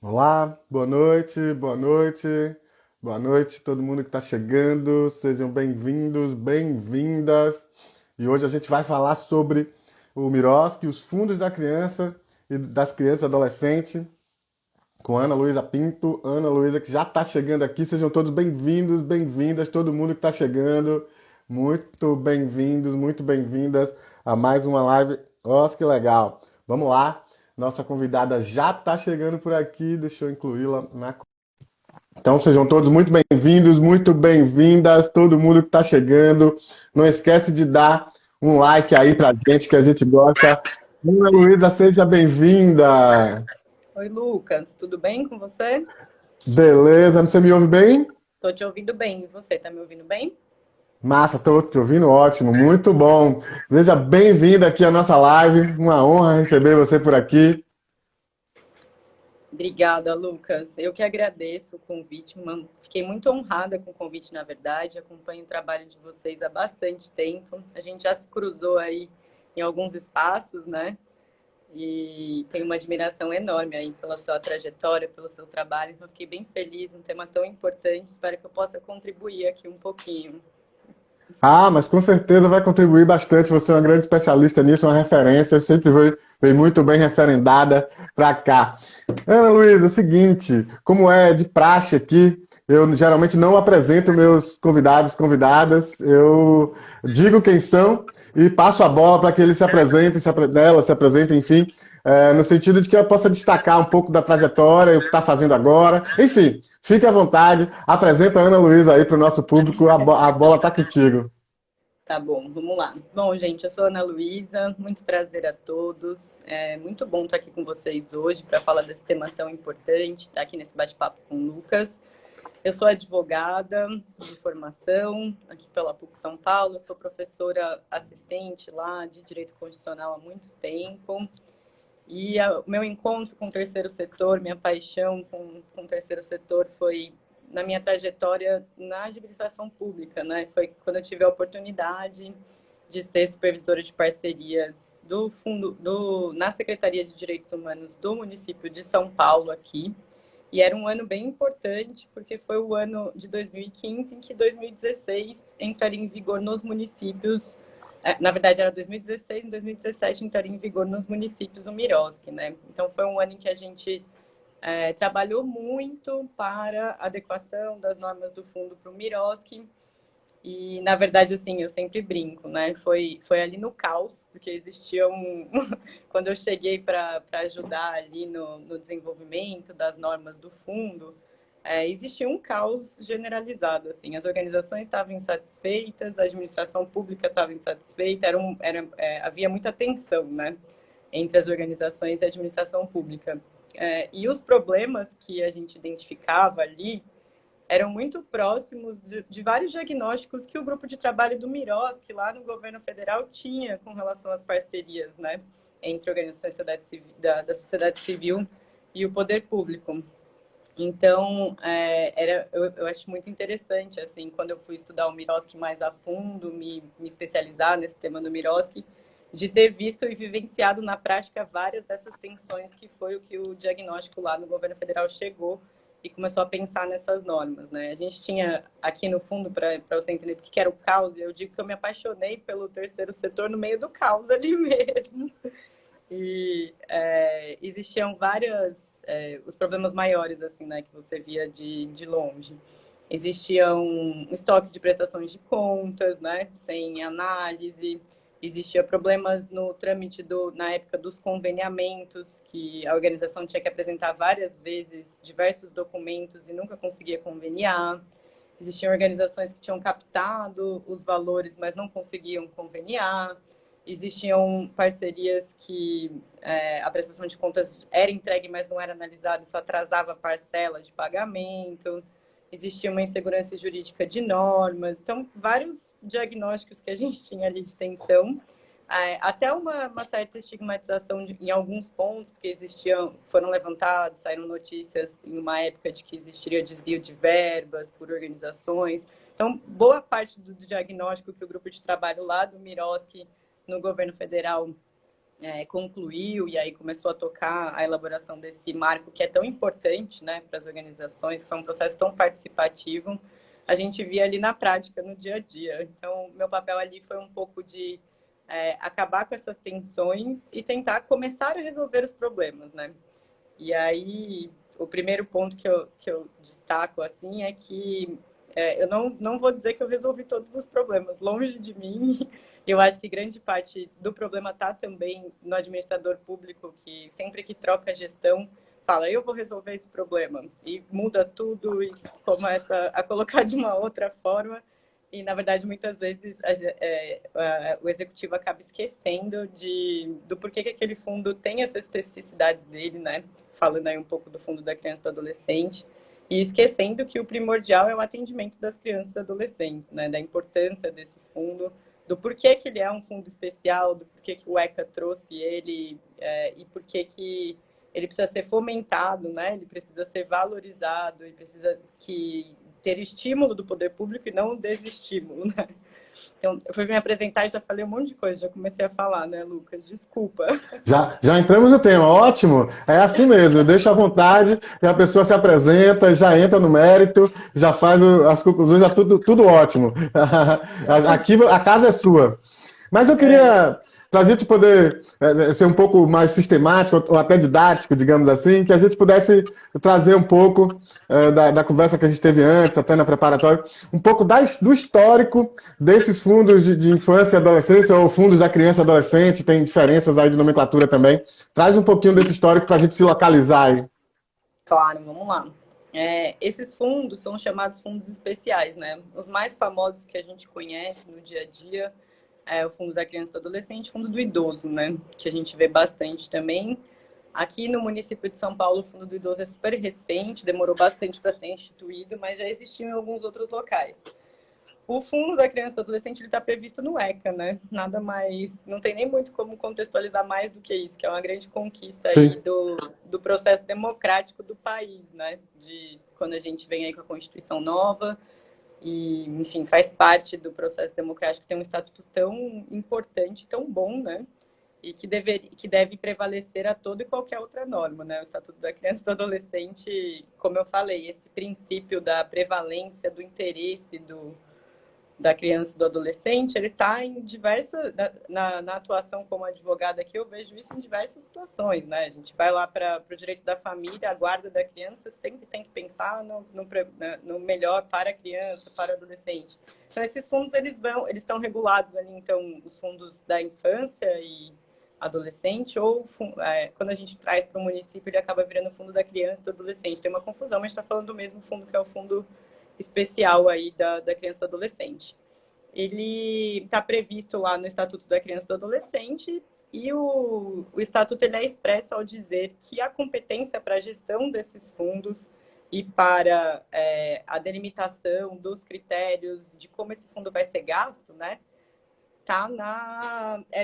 Olá, boa noite, todo mundo que está chegando, sejam bem-vindos, bem-vindas. E hoje a gente vai falar sobre o Miroski, os fundos da criança e das crianças e adolescentes, com Ana Luísa Pinto. Ana Luísa, que já está chegando aqui, sejam todos bem-vindos, bem-vindas, todo mundo que está chegando, muito bem-vindos, muito bem-vindas a mais uma live. Nossa, que legal! Vamos lá, nossa convidada já está chegando por aqui, deixa eu incluí-la na. Então sejam todos muito bem-vindos, muito bem-vindas, todo mundo que está chegando. Não esquece de dar um like aí pra gente, que a gente gosta. Ana Luísa, seja bem-vinda. Oi, Lucas, tudo bem com você? Beleza, você me ouve bem? Tô te ouvindo bem. E você, tá me ouvindo bem? Massa, estou te ouvindo ótimo, muito bom. Seja bem-vinda aqui à nossa live, uma honra receber você por aqui. Obrigada, Lucas. Eu que agradeço o convite. Fiquei muito honrada com o convite, na verdade. Acompanho o trabalho de vocês há bastante tempo. A gente já se cruzou aí em alguns espaços, né? E tenho uma admiração enorme aí pela sua trajetória, pelo seu trabalho. Então, fiquei bem feliz, um tema tão importante. Espero que eu possa contribuir aqui um pouquinho. Ah, mas com certeza vai contribuir bastante. Você é uma grande especialista nisso, uma referência. Sempre foi muito bem referendada para cá. Ana Luísa, é o seguinte, como é de praxe aqui, eu geralmente não apresento meus convidados, convidadas. Eu digo quem são e passo a bola para que eles se apresentem, ela se apresentem, enfim, no sentido de que eu possa destacar um pouco da trajetória, o que está fazendo agora. Enfim, fique à vontade, apresenta a Ana Luísa aí para o nosso público, a bola está contigo. Tá bom, vamos lá. Bom, gente, eu sou Ana Luísa, muito prazer a todos. É muito bom estar aqui com vocês hoje para falar desse tema tão importante, estar aqui nesse bate-papo com o Lucas. Eu sou advogada de formação aqui pela PUC São Paulo, sou professora assistente lá de Direito Constitucional há muito tempo. E o meu encontro com o terceiro setor, minha paixão com o terceiro setor foi na minha trajetória na administração pública, né? Foi quando eu tive a oportunidade de ser supervisora de parcerias do fundo na Secretaria de Direitos Humanos do município de São Paulo aqui. E era um ano bem importante, porque foi o ano de 2015 em que 2016 entraria em vigor nos municípios. Na verdade, era 2016, em 2017 entraria em vigor nos municípios o Miroski, né? Então, foi um ano em que a gente trabalhou muito para a adequação das normas do fundo para o Miroski. E, na verdade, assim, eu sempre brinco, né? Foi ali no caos, porque existia um. Quando eu cheguei para ajudar ali no desenvolvimento das normas do fundo, existia um caos generalizado, assim. As organizações estavam insatisfeitas, a administração pública estava insatisfeita, havia muita tensão, né? Entre as organizações e a administração pública. E os problemas que a gente identificava ali eram muito próximos de vários diagnósticos que o grupo de trabalho do Miroski, lá no governo federal, tinha com relação às parcerias, né, entre organizações da sociedade civil e o poder público. Então, eu acho muito interessante, assim, quando eu fui estudar o Miroski mais a fundo, me especializar nesse tema do Miroski, de ter visto e vivenciado na prática várias dessas tensões que foi o que o diagnóstico lá no governo federal chegou e começou a pensar nessas normas, né? A gente tinha aqui no fundo, para você entender o que era o caos, eu digo que eu me apaixonei pelo terceiro setor no meio do caos ali mesmo. E existiam os problemas maiores, assim, né, que você via de longe. Existia um estoque de prestações de contas, né, sem análise. Existia problemas no trâmite na época dos conveniamentos, que a organização tinha que apresentar várias vezes diversos documentos e nunca conseguia conveniar. Existiam organizações que tinham captado os valores, mas não conseguiam conveniar. Existiam parcerias que a prestação de contas era entregue, mas não era analisada, isso atrasava a parcela de pagamento. Existia uma insegurança jurídica de normas. Então, vários diagnósticos que a gente tinha ali de tensão, até uma certa estigmatização em alguns pontos, porque foram levantados, saíram notícias em uma época de que existiria desvio de verbas por organizações. Então, boa parte do diagnóstico que o grupo de trabalho lá do Miroski no governo federal concluiu e aí começou a tocar a elaboração desse marco que é tão importante, né, para as organizações, que é um processo tão participativo, a gente via ali na prática, no dia a dia. Então, meu papel ali foi um pouco de acabar com essas tensões e tentar começar a resolver os problemas, né? E aí, o primeiro ponto que eu destaco, assim, é que eu não vou dizer que eu resolvi todos os problemas, longe de mim. Eu acho que grande parte do problema está também no administrador público, que sempre que troca a gestão, fala, eu vou resolver esse problema. E muda tudo e começa a colocar de uma outra forma. E, na verdade, muitas vezes o executivo acaba esquecendo do porquê que aquele fundo tem essas especificidades dele, né? Falando aí um pouco do fundo da criança e do adolescente, e esquecendo que o primordial é o atendimento das crianças e adolescentes, né? Da importância desse fundo, do porquê que ele é um fundo especial, do porquê que o ECA trouxe ele, e porquê que ele precisa ser fomentado, né? Ele precisa ser valorizado e precisa ter estímulo do poder público e não desestímulo, né? Então, eu fui me apresentar e já falei um monte de coisa, já comecei a falar, né, Lucas? Desculpa. Já entramos no tema, ótimo. É assim mesmo, deixa à vontade, e a pessoa se apresenta, já entra no mérito, já faz as conclusões, já tudo ótimo. Aqui a casa é sua. Mas eu queria, para a gente poder ser um pouco mais sistemático, ou até didático, digamos assim, que a gente pudesse trazer um pouco da conversa que a gente teve antes, até na preparatória, um pouco do histórico desses fundos de infância e adolescência, ou fundos da criança e adolescente, tem diferenças aí de nomenclatura também. Traz um pouquinho desse histórico para a gente se localizar aí. Claro, vamos lá. Esses fundos são chamados fundos especiais, né? Os mais famosos que a gente conhece no dia a dia o fundo da criança e do adolescente, fundo do idoso, né? Que a gente vê bastante também. Aqui no município de São Paulo, o fundo do idoso é super recente, demorou bastante para ser instituído, mas já existiu em alguns outros locais. O fundo da criança e do adolescente está previsto no ECA, né? Nada mais, não tem nem muito como contextualizar mais do que isso, que é uma grande conquista aí do processo democrático do país, né? De quando a gente vem aí com a Constituição nova, e, enfim, faz parte do processo democrático, tem um estatuto tão importante, tão bom, né? E que deve prevalecer a toda e qualquer outra norma, né? O Estatuto da Criança e do Adolescente, como eu falei, esse princípio da prevalência do interesse da criança e do adolescente, ele está em diversas... Na atuação como advogada aqui, eu vejo isso em diversas situações, né? A gente vai lá para o direito da família, a guarda da criança, sempre tem que pensar no melhor para a criança, para o adolescente. Então, esses fundos, eles estão regulados ali, então, os fundos da infância e adolescente, ou quando a gente traz para o município, ele acaba virando o fundo da criança e do adolescente. Tem uma confusão, mas a gente está falando do mesmo fundo, que é o fundo especial aí da criança e do adolescente. Ele está previsto lá no Estatuto da Criança e do Adolescente, e o Estatuto ele é expresso ao dizer que a competência para a gestão desses fundos e para a delimitação dos critérios de como esse fundo vai ser gasto, né,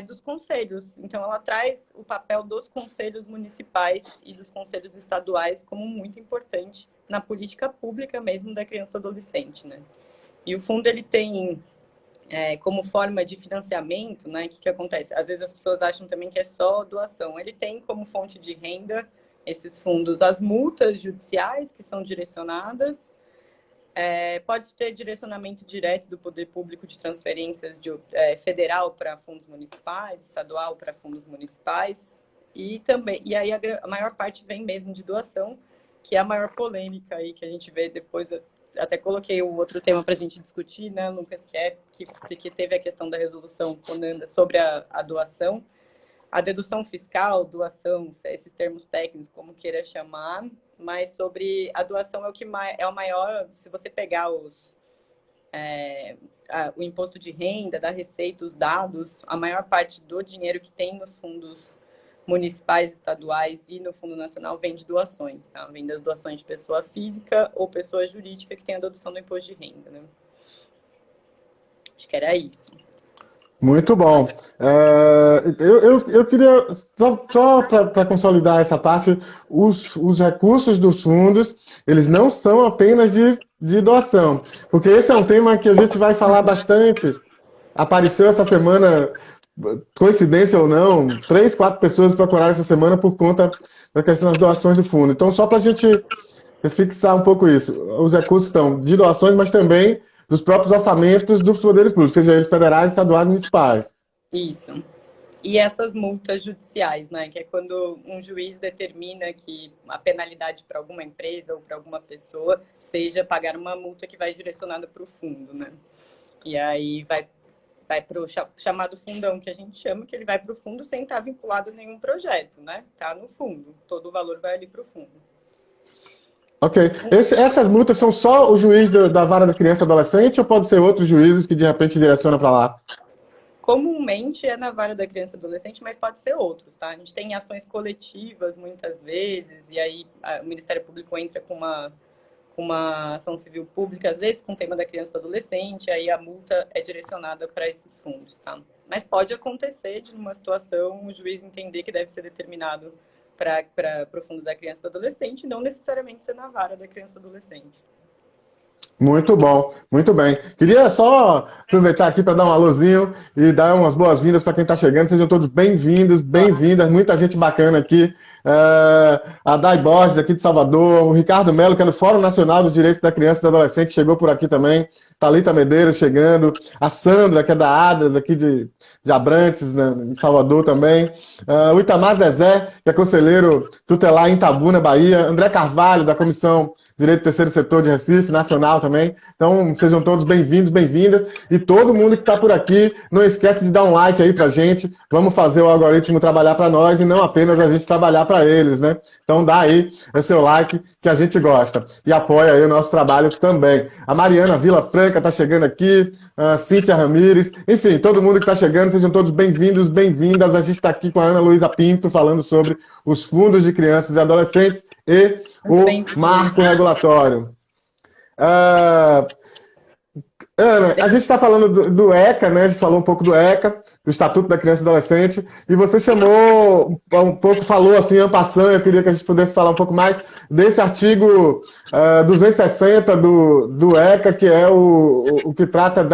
dos conselhos. Então, ela traz o papel dos conselhos municipais e dos conselhos estaduais como muito importante na política pública mesmo da criança e do adolescente, né? E o fundo, ele tem como forma de financiamento, né? O que acontece? Às vezes as pessoas acham também que é só doação. Ele tem como fonte de renda, esses fundos, as multas judiciais que são direcionadas. Pode ter direcionamento direto do poder público de transferências federal para fundos municipais, estadual para fundos municipais, e aí a maior parte vem mesmo de doação, que é a maior polêmica aí que a gente vê depois. Eu até coloquei o outro tema para a gente discutir, né, Lucas, que teve a questão da resolução sobre a doação. A dedução fiscal, doação, esses termos técnicos, como queira chamar, mas sobre a doação é o maior, se você pegar o imposto de renda, da receita, os dados, a maior parte do dinheiro que tem nos fundos municipais, estaduais e no Fundo Nacional vem de doações, tá? Vem das doações de pessoa física ou pessoa jurídica que tem a dedução do imposto de renda, né? Acho que era isso. Muito bom. Eu queria, só para consolidar essa parte, os recursos dos fundos, eles não são apenas de doação, porque esse é um tema que a gente vai falar bastante. Apareceu essa semana coincidência ou não, 3, 4 pessoas procuraram essa semana por conta da questão das doações do fundo. Então, só para a gente fixar um pouco isso, os recursos estão de doações, mas também dos próprios orçamentos dos poderes públicos, seja eles federais, estaduais e municipais. Isso. E essas multas judiciais, né? Que é quando um juiz determina que a penalidade para alguma empresa ou para alguma pessoa seja pagar uma multa que vai direcionada para o fundo, né? E aí vai para o chamado fundão, que a gente chama, que ele vai para o fundo sem estar vinculado a nenhum projeto, né? Tá no fundo. Todo o valor vai ali para o fundo. Ok. Essas multas são só o juiz da vara da criança e adolescente ou pode ser outros juízes que de repente direciona para lá? Comumente é na vara da criança e adolescente, mas pode ser outros, tá? A gente tem ações coletivas muitas vezes, e aí o Ministério Público entra com uma ação civil pública, às vezes com o tema da criança e do adolescente, aí a multa é direcionada para esses fundos, tá? Mas pode acontecer de, numa situação, o juiz entender que deve ser determinado para o fundo da criança e do adolescente, não necessariamente ser na vara da criança e do adolescente. Muito bom, muito bem. Queria só aproveitar aqui para dar um alôzinho e dar umas boas-vindas para quem está chegando. Sejam todos bem-vindos, Claro. bem-vindas. Muita gente bacana aqui. A Dai Borges, aqui de Salvador. O Ricardo Melo, que é do Fórum Nacional dos Direitos da Criança e do Adolescente, chegou por aqui também. Thalita Medeiros chegando. A Sandra, que é da ADAS, aqui de Abrantes, né, em Salvador também. O Itamar Zezé, que é conselheiro tutelar em Itabuna, Bahia. André Carvalho, da Comissão Direito do Terceiro Setor de Recife, nacional também. Então, sejam todos bem-vindos, bem-vindas. E todo mundo que está por aqui, não esquece de dar um like aí pra gente. Vamos fazer o algoritmo trabalhar para nós e não apenas a gente trabalhar para eles, né? Então, dá aí o seu like que a gente gosta. E apoia aí o nosso trabalho também. A Mariana Vila Franca está chegando aqui, a Cíntia Ramires. Enfim, todo mundo que está chegando, sejam todos bem-vindos, bem-vindas. A gente está aqui com a Ana Luísa Pinto, falando sobre os fundos de crianças e adolescentes e o marco regulatório. Ana, a gente está falando do ECA, né? A gente falou um pouco do ECA, do Estatuto da Criança e Adolescente, e você chamou um pouco, falou assim, en passant, eu queria que a gente pudesse falar um pouco mais desse artigo 260 do ECA, que é o que trata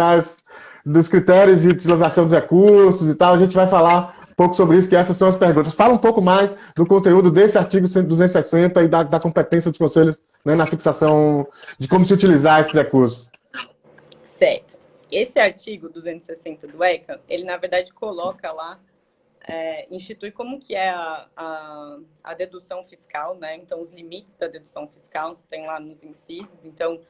dos critérios de utilização dos recursos e tal. A gente vai falar um pouco sobre isso, que essas são as perguntas. Fala um pouco mais do conteúdo desse artigo 260 e da competência dos conselhos, né, na fixação de como se utilizar esses recursos. Certo. Esse artigo 260 do ECA, ele na verdade coloca lá, institui como que é a dedução fiscal, né? Então, os limites da dedução fiscal tem lá nos incisos. Então,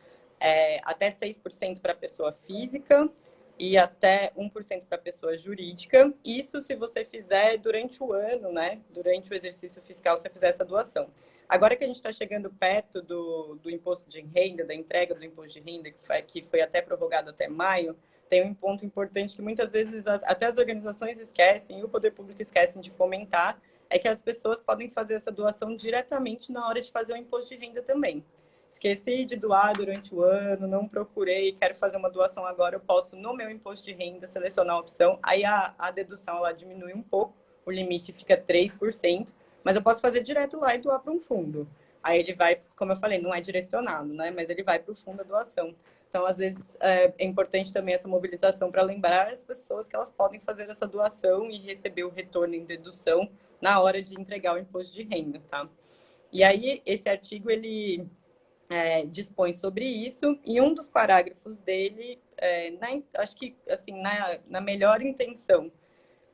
até 6% para pessoa física e até 1% para pessoa jurídica. Isso se você fizer durante o ano, né? Durante o exercício fiscal, você fizer essa doação. Agora que a gente está chegando perto do imposto de renda, da entrega do imposto de renda, que foi até prorrogado até maio, tem um ponto importante que muitas vezes até as organizações esquecem e o poder público esquecem de fomentar, é que as pessoas podem fazer essa doação diretamente na hora de fazer o imposto de renda também. Esqueci de doar durante o ano, não procurei, quero fazer uma doação agora, eu posso, no meu imposto de renda, selecionar a opção, aí a dedução ela diminui um pouco, o limite fica 3%, mas eu posso fazer direto lá e doar para um fundo. Aí ele vai, como eu falei, não é direcionado, né? Mas ele vai para o fundo da doação. Então, às vezes, é importante também essa mobilização para lembrar as pessoas que elas podem fazer essa doação e receber o retorno em dedução na hora de entregar o imposto de renda, tá? E aí, esse artigo, ele dispõe sobre isso, e um dos parágrafos dele, acho que, assim, na melhor intenção,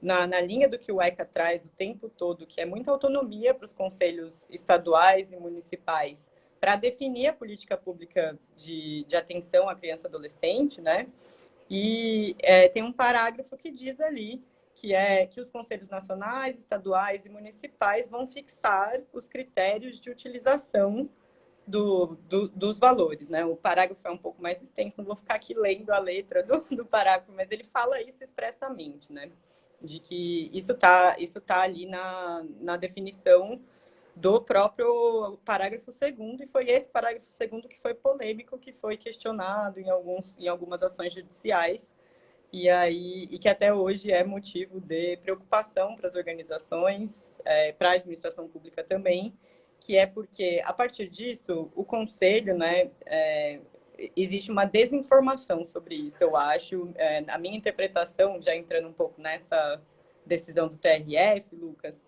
na linha do que o ECA traz o tempo todo, que é muita autonomia para os conselhos estaduais e municipais para definir a política pública de atenção à criança e adolescente, né? E tem um parágrafo que diz ali que os conselhos nacionais, estaduais e municipais vão fixar os critérios de utilização dos valores, né? O parágrafo é um pouco mais extenso, não vou ficar aqui lendo a letra do parágrafo, mas ele fala isso expressamente, né? De que isso tá ali na definição do próprio parágrafo 2º, e foi esse parágrafo 2º que foi polêmico, que foi questionado em algumas ações judiciais, e que até hoje é motivo de preocupação para as organizações, para a administração pública também, que é porque, a partir disso, o Conselho, né, existe uma desinformação sobre isso, eu acho. A minha interpretação, já entrando um pouco nessa decisão do TRF, Lucas,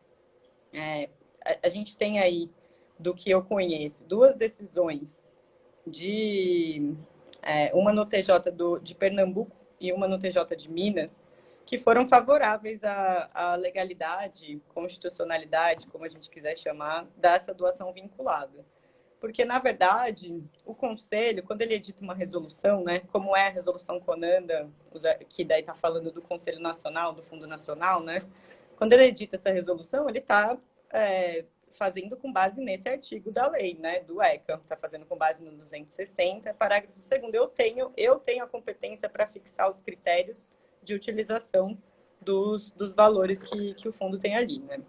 a gente tem aí, do que eu conheço, duas decisões uma no TJ de Pernambuco e uma no TJ de Minas, que foram favoráveis à legalidade, constitucionalidade, como a gente quiser chamar, dessa doação vinculada. Porque, na verdade, o Conselho, quando ele edita uma resolução, né, como é a resolução Conanda, que daí está falando do Conselho Nacional, do Fundo Nacional, né, quando ele edita essa resolução, ele está fazendo com base nesse artigo da lei, né, do ECA, está fazendo com base no 260, parágrafo 2º, eu tenho a competência para fixar os critérios de utilização dos valores que o fundo tem ali, né.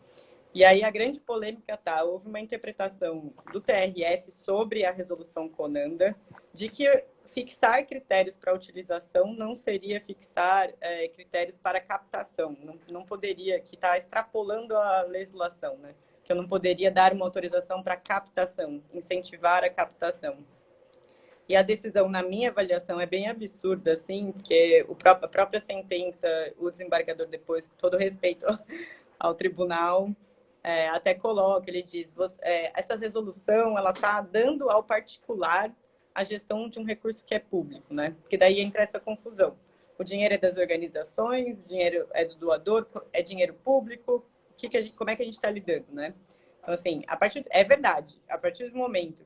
E aí a grande polêmica houve uma interpretação do TRF sobre a resolução Conanda, de que fixar critérios para utilização não seria fixar critérios para captação, não poderia, que está extrapolando a legislação, né? Que eu não poderia dar uma autorização para captação, incentivar a captação. E a decisão, na minha avaliação, é bem absurda, assim, porque a própria sentença, o desembargador depois, com todo respeito ao tribunal, até coloca, ele diz, essa resolução, ela está dando ao particular a gestão de um recurso que é público, né? Porque daí entra essa confusão. O dinheiro é das organizações, o dinheiro é do doador, é dinheiro público, como é que a gente está lidando, né? Então, assim, é verdade, a partir do momento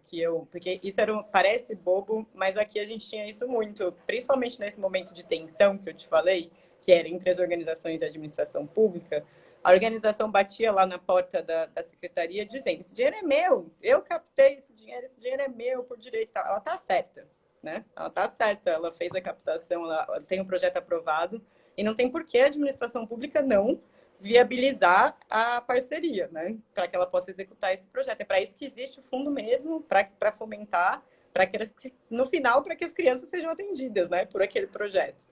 porque isso parece bobo, mas aqui a gente tinha isso muito, principalmente nesse momento de tensão que eu te falei, que era entre as organizações e a administração pública, a organização batia lá na porta da secretaria dizendo, esse dinheiro é meu, eu captei esse dinheiro é meu por direito. Ela está certa, né? Ela está certa, ela fez a captação, ela tem um projeto aprovado, e não tem por que a administração pública não viabilizar a parceria, né? Para que ela possa executar esse projeto. É para isso que existe o fundo mesmo, para fomentar, no final, para que as crianças sejam atendidas, né? Por aquele projeto.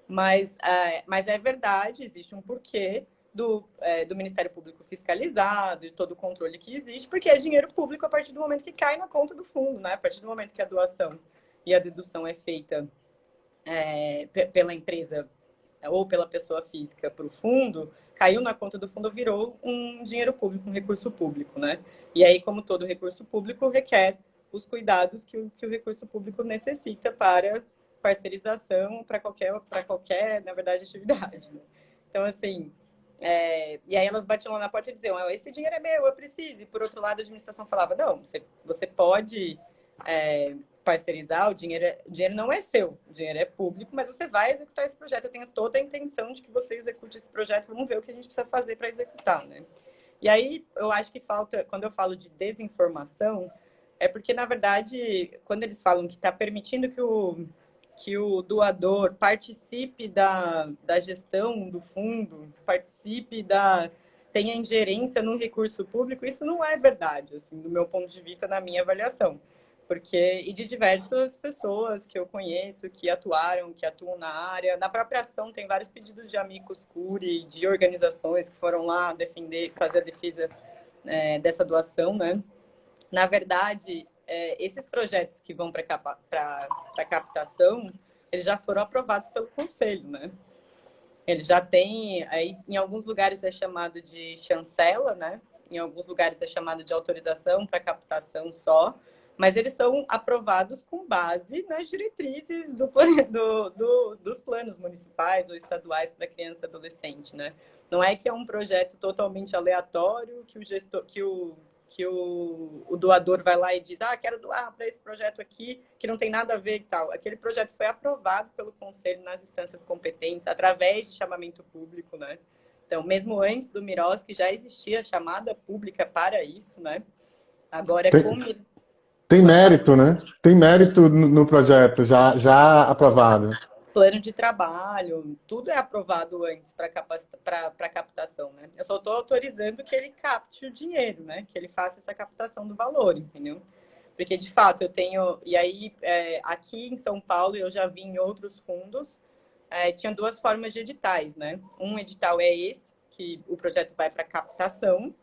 Mas é verdade, existe um porquê do Ministério Público fiscalizado, de todo o controle que existe, porque é dinheiro público a partir do momento que cai na conta do fundo, né? A partir do momento que a doação e a dedução é feita pela empresa ou pela pessoa física para o fundo, caiu na conta do fundo, virou um dinheiro público, um recurso público, né? E aí, como todo recurso público, requer os cuidados que o recurso público necessita para parcerização, para qualquer, na verdade, atividade. Né? Então, assim, e aí elas batiam lá na porta e diziam, esse dinheiro é meu, eu preciso. E, por outro lado, a administração falava, não, você pode parcerizar, o dinheiro não é seu, o dinheiro é público, mas você vai executar esse projeto. Eu tenho toda a intenção de que você execute esse projeto, vamos ver o que a gente precisa fazer para executar, né? E aí, eu acho que falta, quando eu falo de desinformação, é porque, na verdade, quando eles falam que está permitindo que o doador participe da gestão do fundo, tenha ingerência no recurso público, isso não é verdade, assim, do meu ponto de vista, na minha avaliação. E de diversas pessoas que eu conheço, que atuam na área. Na própria ação tem vários pedidos de amicus curiae, de organizações que foram lá fazer a defesa dessa doação, né? Na verdade, esses projetos que vão para captação, eles já foram aprovados pelo Conselho, né? Ele já tem, aí em alguns lugares é chamado de chancela, né? Em alguns lugares é chamado de autorização para captação só, mas eles são aprovados com base nas diretrizes dos planos municipais ou estaduais para criança e adolescente, né? Não é que é um projeto totalmente aleatório que o doador vai lá e diz, quero doar para esse projeto aqui, que não tem nada a ver e tal. Aquele projeto foi aprovado pelo Conselho nas instâncias competentes, através de chamamento público, né? Então, mesmo antes do Miroski, já existia chamada pública para isso, né? Agora, tem mérito, né? Tem mérito no projeto, já aprovado. Plano de trabalho, tudo é aprovado antes para captação, né? Eu só estou autorizando que ele capte o dinheiro, né? Que ele faça essa captação do valor, entendeu? Porque, de fato, eu tenho... E aí, aqui em São Paulo, eu já vi em outros fundos, tinha duas formas de editais, né? Um edital é esse, que o projeto vai para captação,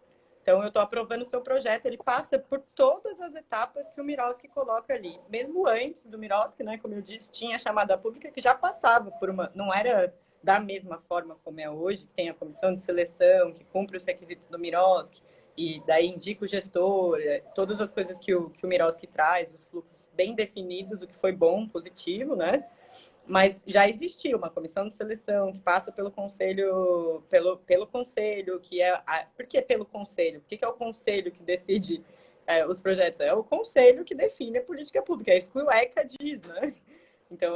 Então, eu estou aprovando o seu projeto, ele passa por todas as etapas que o Miroski coloca ali. Mesmo antes do Miroski, né, como eu disse, tinha a chamada pública que já passava por uma... Não era da mesma forma como é hoje, que tem a comissão de seleção, que cumpre os requisitos do Miroski, e daí indica o gestor, todas as coisas que o Miroski traz, os fluxos bem definidos, o que foi bom, positivo, né? Mas já existia uma comissão de seleção que passa pelo conselho, pelo conselho, que é... Por que pelo conselho? Por que é o conselho que decide os projetos? É o conselho que define a política pública, é isso que o ECA diz, né? Então,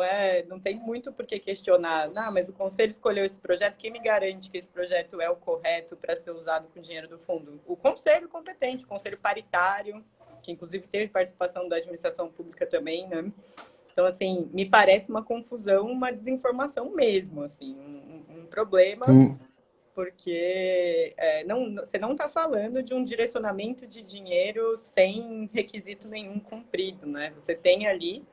não tem muito por que questionar. Não, mas o conselho escolheu esse projeto, quem me garante que esse projeto é o correto para ser usado com dinheiro do fundo? O conselho competente, o conselho paritário, que inclusive teve participação da administração pública também, né? Então, assim, me parece uma confusão, uma desinformação mesmo, assim, um problema, porque você não está falando de um direcionamento de dinheiro sem requisito nenhum cumprido, né? Você tem ali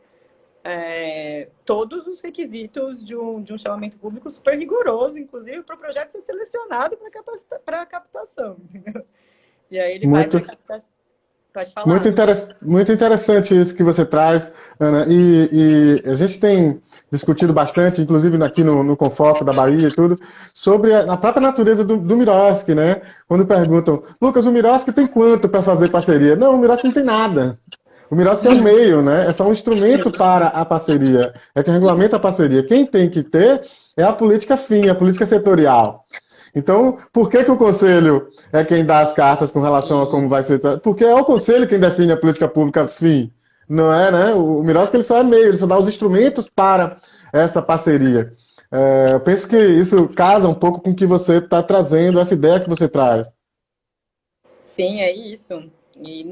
todos os requisitos de um chamamento público super rigoroso, inclusive para o projeto ser selecionado para captação, entendeu? E aí ele vai para captação. Pode falar. Muito interessante isso que você traz, Ana. E a gente tem discutido bastante, inclusive aqui no Confoco da Bahia e tudo, sobre a própria natureza do Miroski, né? Quando perguntam, Lucas, o Miroski tem quanto para fazer parceria? Não, o Miroski não tem nada. O Miroski é um meio, né? É só um instrumento para a parceria. É que regulamenta a parceria. Quem tem que ter é a política fim, a política setorial. Então, por que o Conselho é quem dá as cartas com relação a como vai ser? Porque é o Conselho quem define a política pública fim, não é, né? O Miroski ele só é meio, ele só dá os instrumentos para essa parceria. Eu penso que isso casa um pouco com o que você está trazendo, essa ideia que você traz. Sim, é isso. E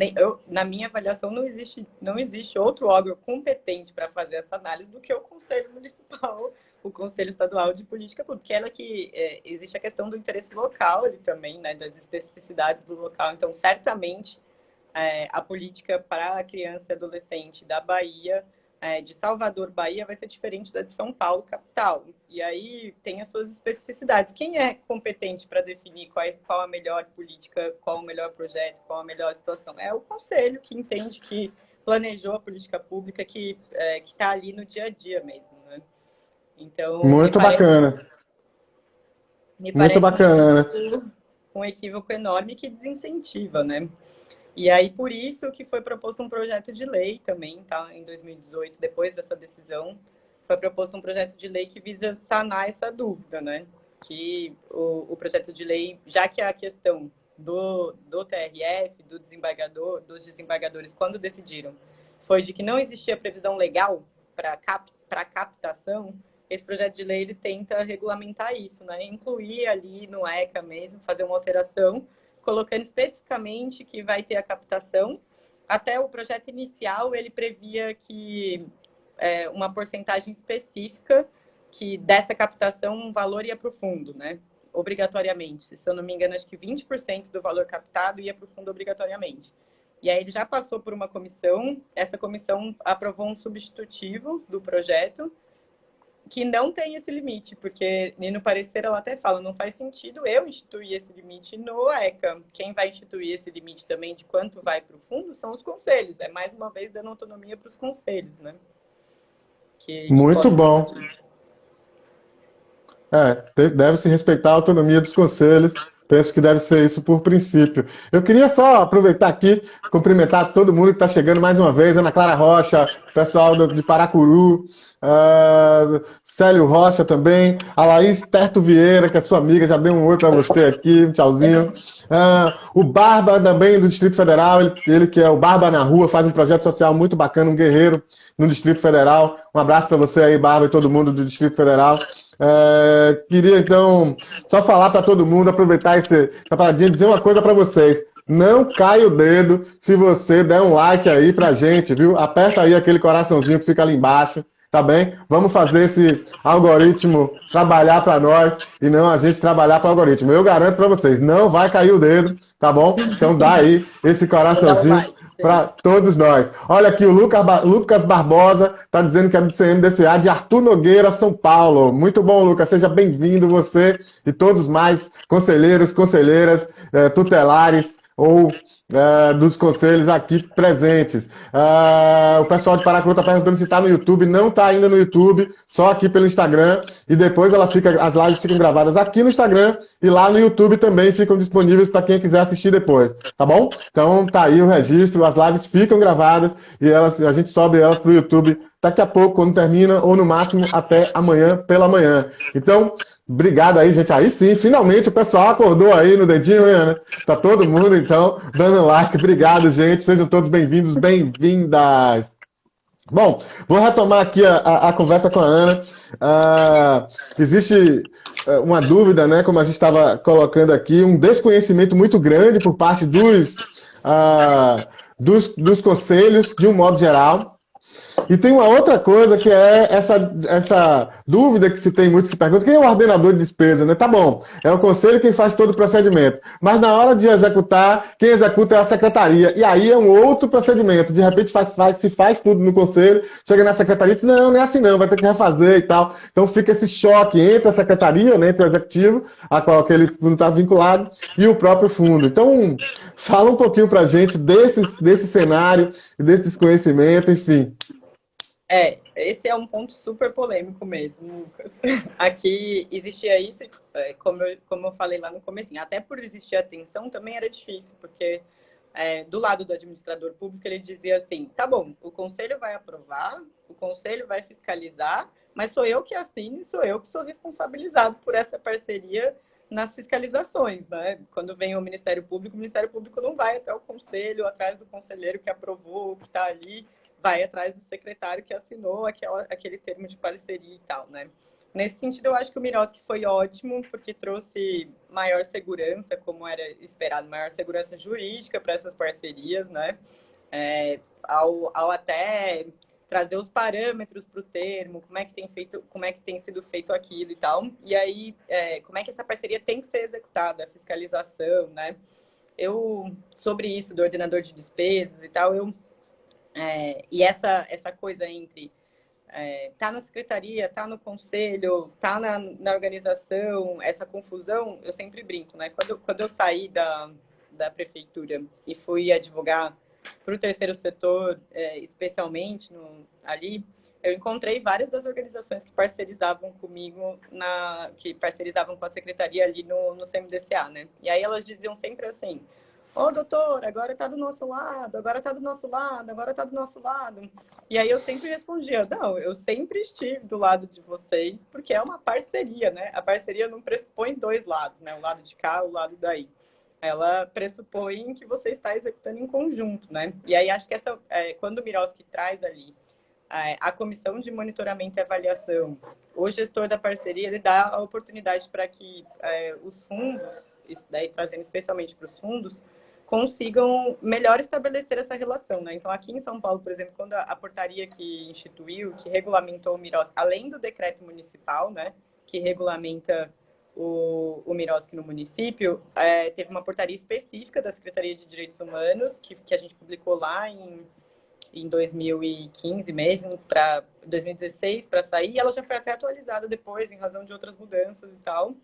na minha avaliação não existe outro órgão competente para fazer essa análise do que o Conselho Municipal, o Conselho Estadual de Política Pública, porque ela que existe a questão do interesse local ali também, né, das especificidades do local. Então, certamente, a política para a criança e adolescente da Bahia, de Salvador, Bahia, vai ser diferente da de São Paulo, capital. E aí tem as suas especificidades. Quem é competente para definir qual a melhor política, qual o melhor projeto, qual a melhor situação? É o Conselho que entende, que planejou a política pública, que está ali no dia a dia mesmo, né? Então, muito bacana. Me muito parece bacana, né? Um equívoco enorme que desincentiva, né? E aí, por isso que foi proposto um projeto de lei também, tá? Em 2018, depois dessa decisão, foi proposto um projeto de lei que visa sanar essa dúvida, né? Que o projeto de lei, já que a questão do TRF, dos desembargadores, quando decidiram, foi de que não existia previsão legal para captação, esse projeto de lei ele tenta regulamentar isso, né? Incluir ali no ECA mesmo, fazer uma alteração, colocando especificamente que vai ter a captação. Até o projeto inicial, ele previa que uma porcentagem específica que dessa captação, um valor ia para o fundo, né? Obrigatoriamente. Se eu não me engano, acho que 20% do valor captado ia para o fundo obrigatoriamente. E aí ele já passou por uma comissão, essa comissão aprovou um substitutivo do projeto, que não tem esse limite, porque no parecer ela até fala, não faz sentido eu instituir esse limite no ECA. Quem vai instituir esse limite também de quanto vai para o fundo são os conselhos. É mais uma vez dando autonomia para os conselhos, né? Muito bom. Deve-se respeitar a autonomia dos conselhos. Penso que deve ser isso por princípio. Eu queria só aproveitar aqui, cumprimentar todo mundo que está chegando mais uma vez, Ana Clara Rocha, pessoal de Paracuru, Célio Rocha também, a Laís Terto Vieira, que é sua amiga, já deu um oi para você aqui, um tchauzinho. O Barba também do Distrito Federal, ele que é o Barba na Rua, faz um projeto social muito bacana, um guerreiro no Distrito Federal. Um abraço para você aí, Barba, e todo mundo do Distrito Federal. Queria, então, só falar para todo mundo, aproveitar essa paradinha e dizer uma coisa para vocês. Não cai o dedo se você der um like aí pra gente, viu? Aperta aí aquele coraçãozinho que fica ali embaixo, tá bem? Vamos fazer esse algoritmo trabalhar para nós e não a gente trabalhar para o algoritmo. Eu garanto para vocês, não vai cair o dedo, tá bom? Então dá aí esse coraçãozinho para todos nós. Olha aqui, o Lucas Barbosa está dizendo que é do CMDCA de Arthur Nogueira, São Paulo. Muito bom, Lucas. Seja bem-vindo, você e todos mais conselheiros, conselheiras, tutelares. ou dos conselhos aqui presentes. O pessoal de Paracuru está perguntando se está no YouTube. Não está ainda no YouTube, só aqui pelo Instagram. E depois as lives ficam gravadas aqui no Instagram e lá no YouTube também ficam disponíveis para quem quiser assistir depois, tá bom? Então tá aí o registro, as lives ficam gravadas e a gente sobe elas para o YouTube daqui a pouco, quando termina, ou no máximo até amanhã pela manhã. Então, obrigado aí, gente. Aí sim, finalmente o pessoal acordou aí no dedinho, né? Tá todo mundo, então, dando like. Obrigado, gente. Sejam todos bem-vindos, bem-vindas. Bom, vou retomar aqui a conversa com a Ana. Existe uma dúvida, né? Como a gente estava colocando aqui, um desconhecimento muito grande por parte dos conselhos, de um modo geral. E tem uma outra coisa que é essa dúvida que se tem muito, que se pergunta, quem é o ordenador de despesa, né? Tá bom, é o conselho quem faz todo o procedimento, mas na hora de executar, quem executa é a secretaria, e aí é um outro procedimento, de repente se faz tudo no conselho, chega na secretaria e diz, não é assim não, vai ter que refazer e tal, então fica esse choque entre a secretaria, né, entre o executivo, a qual aquele fundo está vinculado, e o próprio fundo. Então, fala um pouquinho pra gente desse cenário, desse desconhecimento, enfim. Esse é um ponto super polêmico mesmo, Lucas. Aqui existia isso, como eu falei lá no comecinho, até por existir a tensão também era difícil, porque do lado do administrador público ele dizia assim, tá bom, o conselho vai aprovar, o conselho vai fiscalizar, mas sou eu que assino e sou eu que sou responsabilizado por essa parceria nas fiscalizações, né? Quando vem o Ministério Público não vai até o conselho, atrás do conselheiro que aprovou, que está ali, vai atrás do secretário que assinou aquele termo de parceria e tal, né? Nesse sentido, eu acho que o Miroski foi ótimo, porque trouxe maior segurança, como era esperado, maior segurança jurídica para essas parcerias, né? Ao até trazer os parâmetros para o termo, como é que tem sido feito aquilo e tal. E aí, como é que essa parceria tem que ser executada, a fiscalização, né? Sobre isso, do ordenador de despesas e tal, e essa coisa entre tá na secretaria, tá no conselho, tá na organização, essa confusão, eu sempre brinco, né? Quando eu saí da prefeitura e fui advogar para o terceiro setor, especialmente ali, eu encontrei várias das organizações que parcerizavam comigo, que parcerizavam com a secretaria ali no CMDCA, né? E aí elas diziam sempre assim, doutor, agora está do nosso lado, agora está do nosso lado, agora está do nosso lado. E aí eu sempre respondia, não, eu sempre estive do lado de vocês, porque é uma parceria, né? A parceria não pressupõe dois lados, né? O lado de cá, o lado daí. Ela pressupõe que você está executando em conjunto, né? E aí acho que quando o Miroski traz ali a comissão de monitoramento e avaliação, o gestor da parceria, ele dá a oportunidade para que os fundos, isso daí trazendo especialmente para os fundos, consigam melhor estabelecer essa relação, né? Então, aqui em São Paulo, por exemplo, quando a portaria que instituiu, que regulamentou o Miroski, além do decreto municipal, né, que regulamenta o Miroski no município, teve uma portaria específica da Secretaria de Direitos Humanos, que a gente publicou lá em 2015 mesmo, para 2016 para sair, e ela já foi até atualizada depois, em razão de outras mudanças e tal,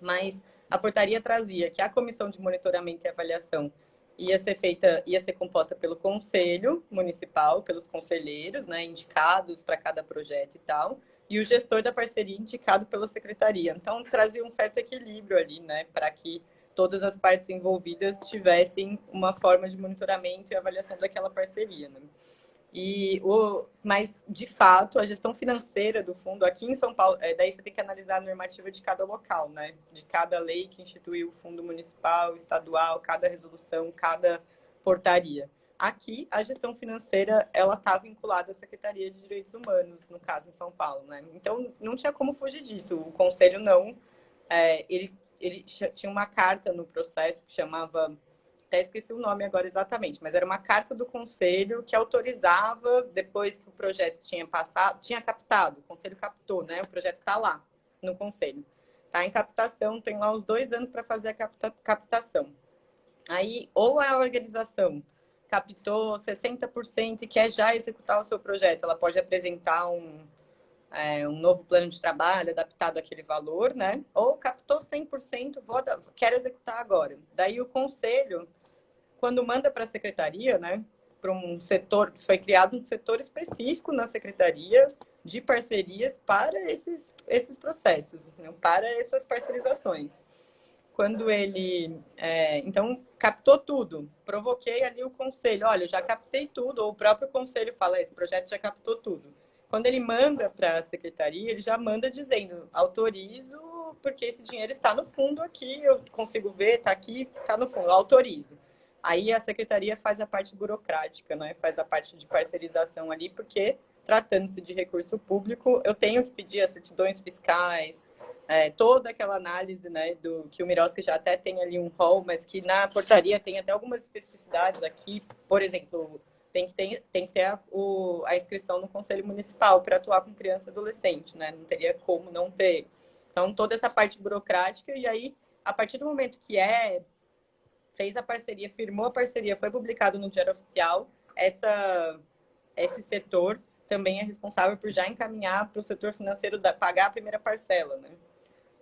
mas a portaria trazia que a comissão de monitoramento e avaliação ia ser composta pelo conselho municipal, pelos conselheiros, né, indicados para cada projeto e tal, e o gestor da parceria indicado pela secretaria. Então, trazia um certo equilíbrio ali, né, para que todas as partes envolvidas tivessem uma forma de monitoramento e avaliação daquela parceria, né? Mas, de fato, a gestão financeira do fundo aqui em São Paulo, daí você tem que analisar a normativa de cada local, né? De cada lei que instituiu o fundo municipal, estadual, cada resolução, cada portaria. Aqui, a gestão financeira, ela está vinculada à Secretaria de Direitos Humanos, no caso, em São Paulo, né? Então, não tinha como fugir disso. O Conselho não. Ele tinha uma carta no processo que chamava... Até esqueci o nome agora exatamente, mas era uma carta do conselho que autorizava, depois que o projeto tinha captado, o conselho captou, né? O projeto está lá no conselho. Está em captação, tem lá uns 2 anos para fazer a captação. Aí, ou a organização captou 60% e quer já executar o seu projeto, ela pode apresentar um novo plano de trabalho adaptado àquele valor, né? Ou captou 100%, quero executar agora. Daí o conselho quando manda para a secretaria, né, para um setor, foi criado um setor específico na secretaria de parcerias para esses processos, né, para essas parcerizações. Quando ele, então, captou tudo, provoquei ali o conselho, olha, eu já captei tudo, ou o próprio conselho fala, esse projeto já captou tudo. Quando ele manda para a secretaria, ele já manda dizendo, autorizo, porque esse dinheiro está no fundo aqui, eu consigo ver, está aqui, está no fundo, eu autorizo. Aí a secretaria faz a parte burocrática, né? Faz a parte de parcerização ali, porque tratando-se de recurso público, eu tenho que pedir as certidões fiscais, toda aquela análise, né, do que o Miroski já até tem ali um rol, mas que na portaria tem até algumas especificidades aqui, por exemplo, tem que ter a inscrição no Conselho Municipal para atuar com criança e adolescente, né? Não teria como não ter. Então, toda essa parte burocrática, e aí, a partir do momento que fez a parceria, firmou a parceria, foi publicado no Diário Oficial, esse setor também é responsável por já encaminhar para o setor financeiro pagar a primeira parcela, né?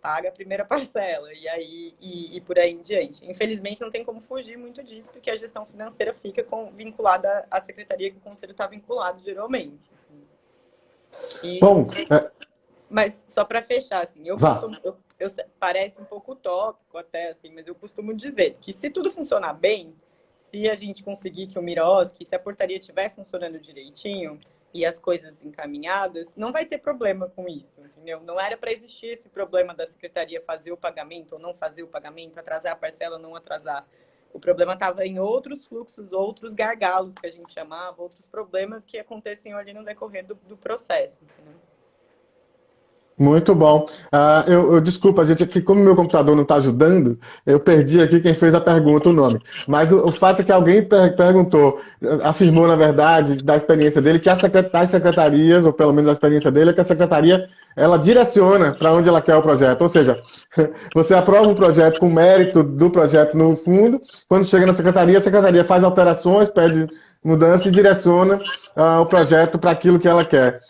Paga a primeira parcela, e por aí em diante. Infelizmente, não tem como fugir muito disso, porque a gestão financeira fica vinculada à secretaria que o conselho está vinculado, geralmente. Bom, mas só para fechar, assim, parece um pouco utópico até, assim, mas eu costumo dizer que se tudo funcionar bem, se a gente conseguir que o Miroski, se a portaria estiver funcionando direitinho e as coisas encaminhadas, não vai ter problema com isso, entendeu? Não era para existir esse problema da secretaria fazer o pagamento ou não fazer o pagamento, atrasar a parcela ou não atrasar. O problema estava em outros fluxos, outros gargalos que a gente chamava, outros problemas que aconteciam ali no decorrer do processo, entendeu? Muito bom. Desculpa, gente, aqui, como meu computador não está ajudando, eu perdi aqui quem fez a pergunta, o nome. Mas o fato é que alguém perguntou, afirmou, na verdade, da experiência dele, que as secretarias, ou pelo menos a experiência dele, é que a secretaria, ela direciona para onde ela quer o projeto. Ou seja, você aprova um projeto com mérito do projeto no fundo, quando chega na secretaria, a secretaria faz alterações, pede mudança e direciona o projeto para aquilo que ela quer.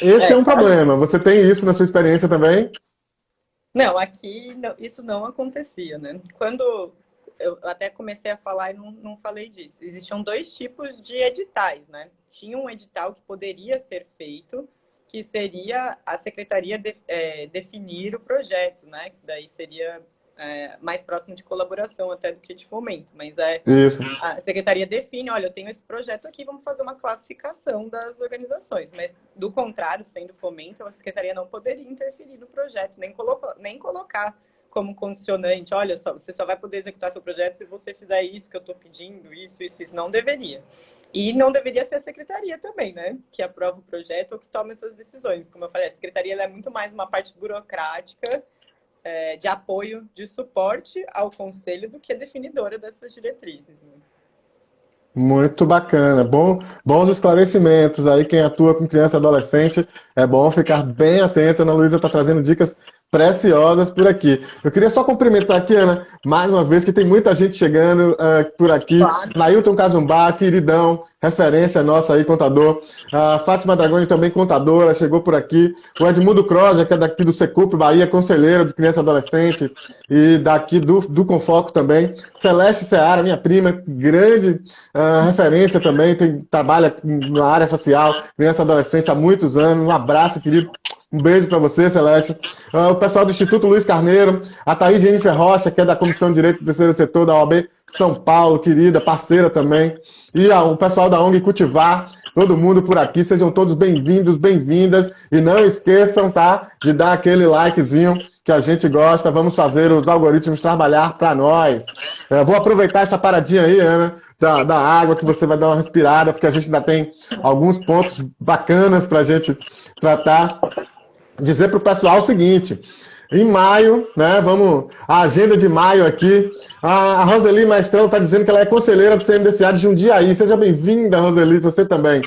Esse é um problema. Você tem isso na sua experiência também? Não, aqui isso não acontecia, né? Quando eu até comecei a falar e não falei disso. Existiam dois tipos de editais, né? Tinha um edital que poderia ser feito, que seria a secretaria definir o projeto, né? Que daí seria mais próximo de colaboração até do que de fomento, mas Isso. A secretaria define, olha, eu tenho esse projeto aqui, vamos fazer uma classificação das organizações, mas do contrário, sendo fomento, a secretaria não poderia interferir no projeto, nem colocar como condicionante, olha só, você só vai poder executar seu projeto se você fizer isso que eu estou pedindo, isso, não deveria. E não deveria ser a secretaria também, né, que aprova o projeto ou que toma essas decisões. Como eu falei, a secretaria ela é muito mais uma parte burocrática, de apoio, de suporte ao conselho do que a definidora dessas diretrizes. Né? Muito bacana. Bons esclarecimentos aí. Quem atua com criança e adolescente, é bom ficar bem atento. A Ana Luísa está trazendo dicas preciosas por aqui. Eu queria só cumprimentar aqui, Ana, mais uma vez, que tem muita gente chegando por aqui. Claro. Nailton Cazumbá, queridão, referência nossa aí, contador. A Fátima Dragoni, também contadora, chegou por aqui. O Edmundo Croja, que é daqui do Secup, Bahia, conselheiro de criança e adolescente, e daqui do Confoco também. Celeste Seara, minha prima, grande referência também, trabalha na área social, criança e adolescente há muitos anos. Um abraço, querido. Um beijo para você, Celeste. O pessoal do Instituto Luiz Carneiro, a Thaís Jennifer Rocha, que é da Comissão de Direito do Terceiro Setor da OAB São Paulo, querida, parceira também. E o pessoal da ONG Cultivar, todo mundo por aqui, sejam todos bem-vindos, bem-vindas. E não esqueçam, tá, de dar aquele likezinho que a gente gosta. Vamos fazer os algoritmos trabalhar para nós. Vou aproveitar essa paradinha aí, Ana, da água, que você vai dar uma respirada, porque a gente ainda tem alguns pontos bacanas para a gente tratar. Dizer para o pessoal o seguinte: em maio, né, a agenda de maio aqui, a Roseli Maestrão está dizendo que ela é conselheira do CMDCA de Jundiaí. Seja bem-vinda, Roseli, você também.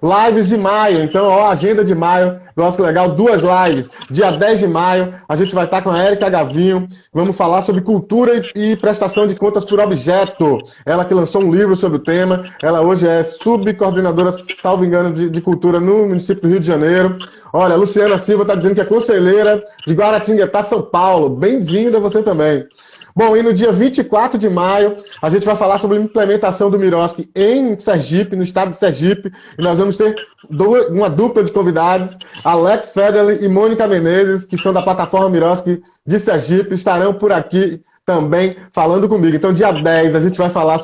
Lives de maio, então, agenda de maio, nossa, que legal, 2 lives. Dia 10 de maio, a gente vai estar com a Érica Gavinho, vamos falar sobre cultura e prestação de contas por objeto. Ela que lançou um livro sobre o tema, ela hoje é subcoordenadora, salvo engano, de cultura no município do Rio de Janeiro. Olha, a Luciana Silva está dizendo que é conselheira de Guaratinguetá, São Paulo. Bem-vinda você também. Bom, e no dia 24 de maio, a gente vai falar sobre a implementação do Miroski em Sergipe, no estado de Sergipe, e nós vamos ter uma dupla de convidados, Alex Federle e Mônica Menezes, que são da plataforma Miroski de Sergipe, estarão por aqui também falando comigo. Então, dia 10, a gente vai falar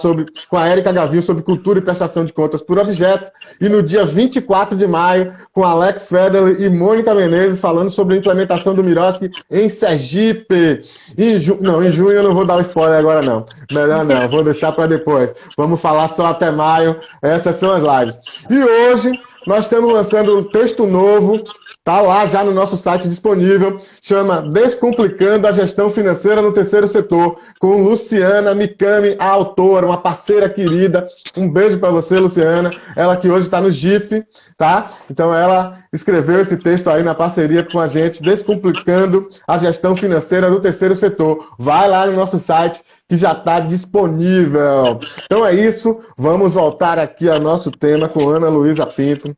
com a Érica Gavil sobre cultura e prestação de contas por objeto. E no dia 24 de maio, com Alex Federle e Mônica Menezes falando sobre a implementação do Miroski em Sergipe. Em junho eu não vou dar o spoiler agora, não. Melhor não, vou deixar para depois. Vamos falar só até maio. Essas são as lives. E hoje nós estamos lançando um texto novo. Está lá já no nosso site disponível, chama Descomplicando a Gestão Financeira no Terceiro Setor, com Luciana Mikami, a autora, uma parceira querida. Um beijo para você, Luciana. Ela que hoje está no GIF, tá? Então ela escreveu esse texto aí na parceria com a gente, Descomplicando a Gestão Financeira no Terceiro Setor. Vai lá no nosso site que já está disponível. Então é isso, vamos voltar aqui ao nosso tema com Ana Luísa Pinto,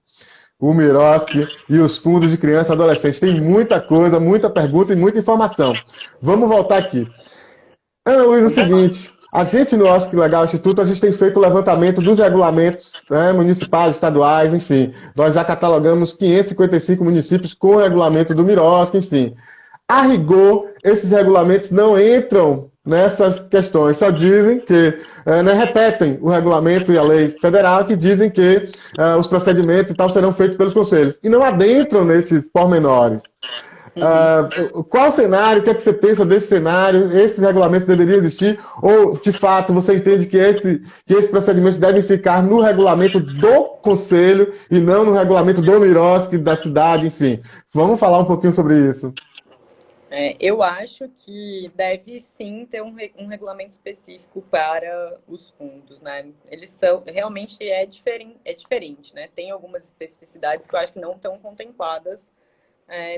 o Miroski e os fundos de criança e adolescente. Tem muita coisa, muita pergunta e muita informação. Vamos voltar aqui. Ana Luísa, é o seguinte, a gente no OSC Legal Instituto, a gente tem feito o levantamento dos regulamentos, né, municipais, estaduais, enfim. Nós já catalogamos 555 municípios com o regulamento do Miroski, enfim. A rigor, esses regulamentos não entram nessas questões, só dizem que, repetem o regulamento e a lei federal, que dizem que os procedimentos e tal serão feitos pelos conselhos, e não adentram nesses pormenores. Qual o cenário, o que é que você pensa desse cenário? Esses regulamentos deveriam existir? Ou, de fato, você entende que esses procedimentos devem ficar no regulamento do conselho e não no regulamento do Miroski, da cidade, enfim? Vamos falar um pouquinho sobre isso. Eu acho que deve sim ter um regulamento específico para os fundos, né? Eles são realmente diferente, né? Tem algumas especificidades que eu acho que não estão contempladas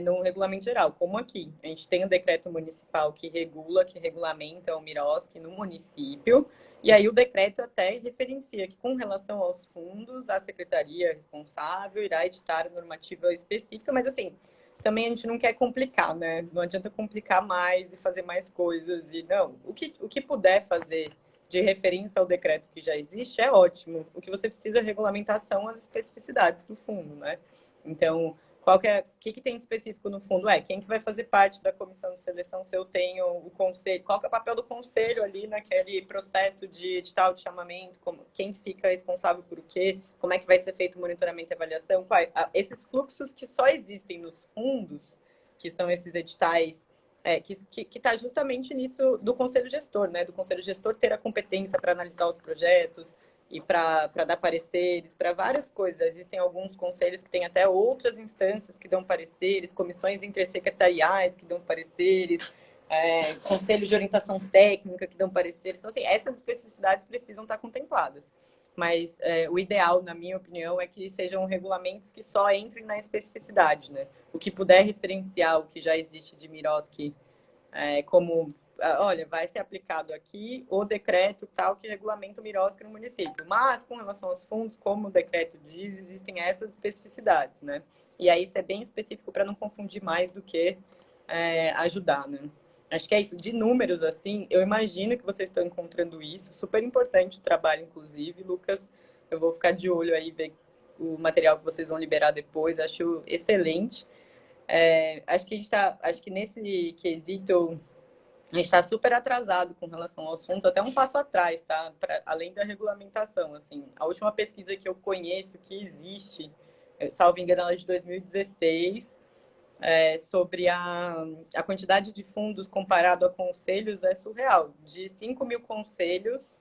no regulamento geral, como aqui. A gente tem um decreto municipal que regulamenta o Miroski no município, e aí o decreto até referencia que, com relação aos fundos, a secretaria responsável irá editar a normativa específica, mas assim, também a gente não quer complicar, né? Não adianta complicar mais e fazer mais coisas. E não, o que puder fazer de referência ao decreto que já existe é ótimo. O que você precisa regulamentar são as especificidades do fundo, né? Então, o que tem de específico no fundo? Quem que vai fazer parte da comissão de seleção se eu tenho o conselho? Qual que é o papel do conselho ali naquele processo de edital de chamamento? Quem fica responsável por o quê? Como é que vai ser feito o monitoramento e avaliação? Esses fluxos que só existem nos fundos, que são esses editais, que está justamente nisso do conselho gestor, né? Do conselho gestor ter a competência para analisar os projetos, e para dar pareceres, para várias coisas. Existem alguns conselhos que têm até outras instâncias que dão pareceres, comissões intersecretariais que dão pareceres, conselhos de orientação técnica que dão pareceres. Então, assim, essas especificidades precisam estar contempladas. Mas o ideal, na minha opinião, é que sejam regulamentos que só entrem na especificidade, né? O que puder referenciar o que já existe de Miroski como... olha, vai ser aplicado aqui o decreto tal que regulamenta o Miroski no município. Mas, com relação aos fundos, como o decreto diz, existem essas especificidades, né? E aí isso é bem específico para não confundir mais do que ajudar, né? Acho que é isso. De números, assim, eu imagino que vocês estão encontrando isso. Super importante o trabalho, inclusive. Lucas, eu vou ficar de olho aí, ver o material que vocês vão liberar depois. Acho excelente. Acho que nesse quesito... A gente está super atrasado com relação aos fundos, até um passo atrás, tá? Além da regulamentação, assim. A última pesquisa que eu conheço, que existe, salvo engano, ela é de 2016, sobre a quantidade de fundos comparado a conselhos é surreal. De 5 mil conselhos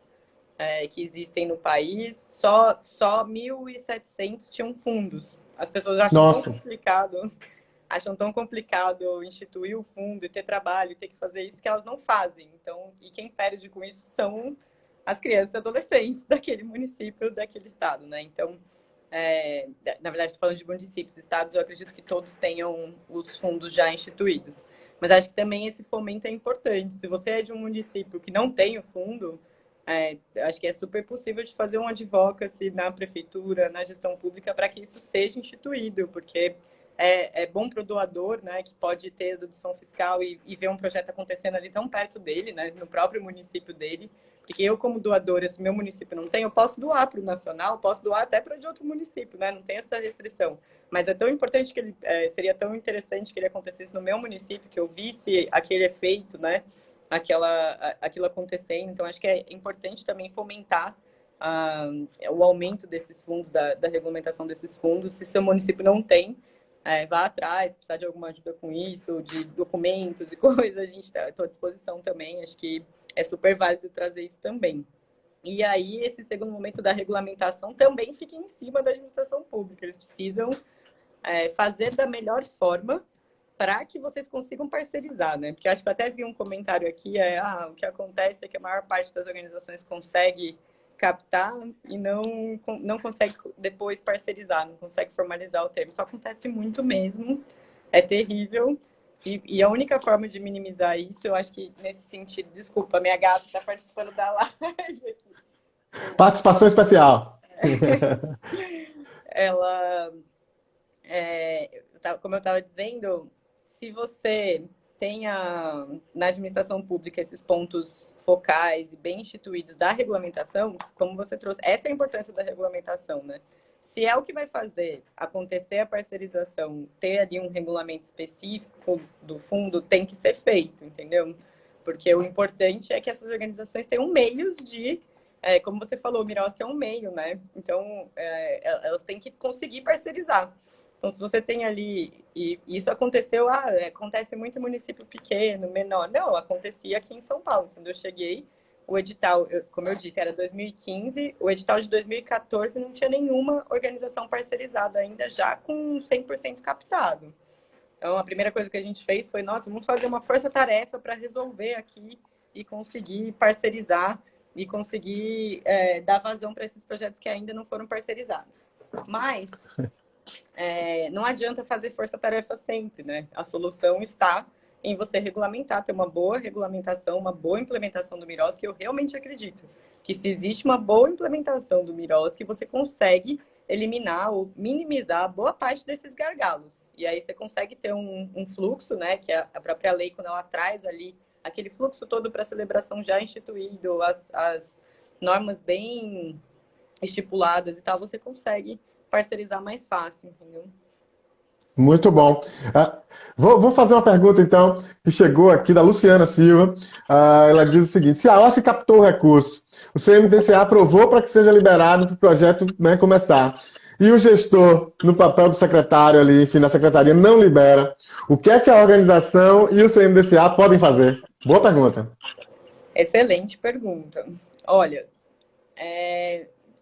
que existem no país, só 1.700 tinham fundos. As pessoas acham tão complicado... Acham tão complicado instituir o fundo e ter trabalho e ter que fazer isso que elas não fazem. Então, e quem perde com isso são as crianças e adolescentes daquele município, daquele estado, né? Então, na verdade, estou falando de municípios, estados, eu acredito que todos tenham os fundos já instituídos. Mas acho que também esse fomento é importante. Se você é de um município que não tem o fundo, acho que é super possível de fazer um advocacy na prefeitura, na gestão pública, para que isso seja instituído, porque é bom para o doador, né, que pode ter dedução fiscal e ver um projeto acontecendo ali tão perto dele, né, no próprio município dele. Porque eu, como doadora, se meu município não tem, eu posso doar para o nacional, posso doar até para de outro município, né? Não tem essa restrição. Mas é tão importante que ele, seria tão interessante que ele acontecesse no meu município, que eu visse aquele efeito, né? Aquilo acontecendo. Então, acho que é importante também fomentar o aumento desses fundos, da regulamentação desses fundos. Se seu município não tem, vá atrás, se precisar de alguma ajuda com isso, de documentos e coisas, a gente está à disposição também. Acho que é super válido trazer isso também. E aí, esse segundo momento da regulamentação também fica em cima da administração pública. Eles precisam fazer da melhor forma para que vocês consigam parcerizar, né? Porque acho que eu até vi um comentário aqui, o que acontece é que a maior parte das organizações consegue captar e não consegue depois parcerizar, não consegue formalizar o termo. Isso acontece muito mesmo, é terrível. E a única forma de minimizar isso, eu acho que nesse sentido, desculpa, minha gata está participando da live aqui. Participação especial. Ela, como eu estava dizendo, se você tem na administração pública esses pontos focais e bem instituídos da regulamentação, como você trouxe, essa é a importância da regulamentação, né? Se é o que vai fazer acontecer a parcerização, ter ali um regulamento específico do fundo, tem que ser feito, entendeu? Porque o importante é que essas organizações tenham meios de, como você falou, Miros, que é um meio, né? Então, elas têm que conseguir parcerizar. Então, se você tem ali, e isso aconteceu, acontece muito em município pequeno, menor. Não, acontecia aqui em São Paulo. Quando eu cheguei, o edital, como eu disse, era 2015, o edital de 2014 não tinha nenhuma organização parcerizada ainda, já com 100% captado. Então, a primeira coisa que a gente fez foi, nossa, vamos fazer uma força-tarefa para resolver aqui e conseguir parcerizar e conseguir dar vazão para esses projetos que ainda não foram parcerizados. Mas não adianta fazer força-tarefa sempre, né? A solução está em você regulamentar, ter uma boa regulamentação, uma boa implementação do Miros, que eu realmente acredito que se existe uma boa implementação do Miros, que você consegue eliminar ou minimizar boa parte desses gargalos. E aí você consegue ter um fluxo, né? Que a própria lei, quando ela traz ali aquele fluxo todo para a celebração já instituído, as normas bem estipuladas e tal, você consegue parcerizar mais fácil, entendeu? Muito bom. Vou fazer uma pergunta, então, que chegou aqui da Luciana Silva. Ela diz o seguinte: se a OSCE captou o recurso, o CMDCA aprovou para que seja liberado para o projeto, né, começar, e o gestor, no papel do secretário ali, enfim, na secretaria, não libera, o que é que a organização e o CMDCA podem fazer? Boa pergunta. Excelente pergunta. Olha,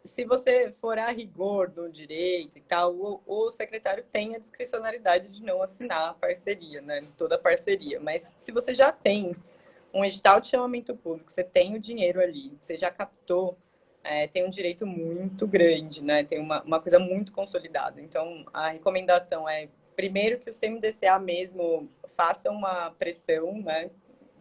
se você for a rigor do direito e tal, o secretário tem a discricionariedade de não assinar a parceria, né? Toda a parceria. Mas se você já tem um edital de chamamento público, você tem o dinheiro ali, você já captou, tem um direito muito grande, né? Tem uma coisa muito consolidada. Então, a recomendação é, primeiro, que o CMDCA mesmo faça uma pressão, né?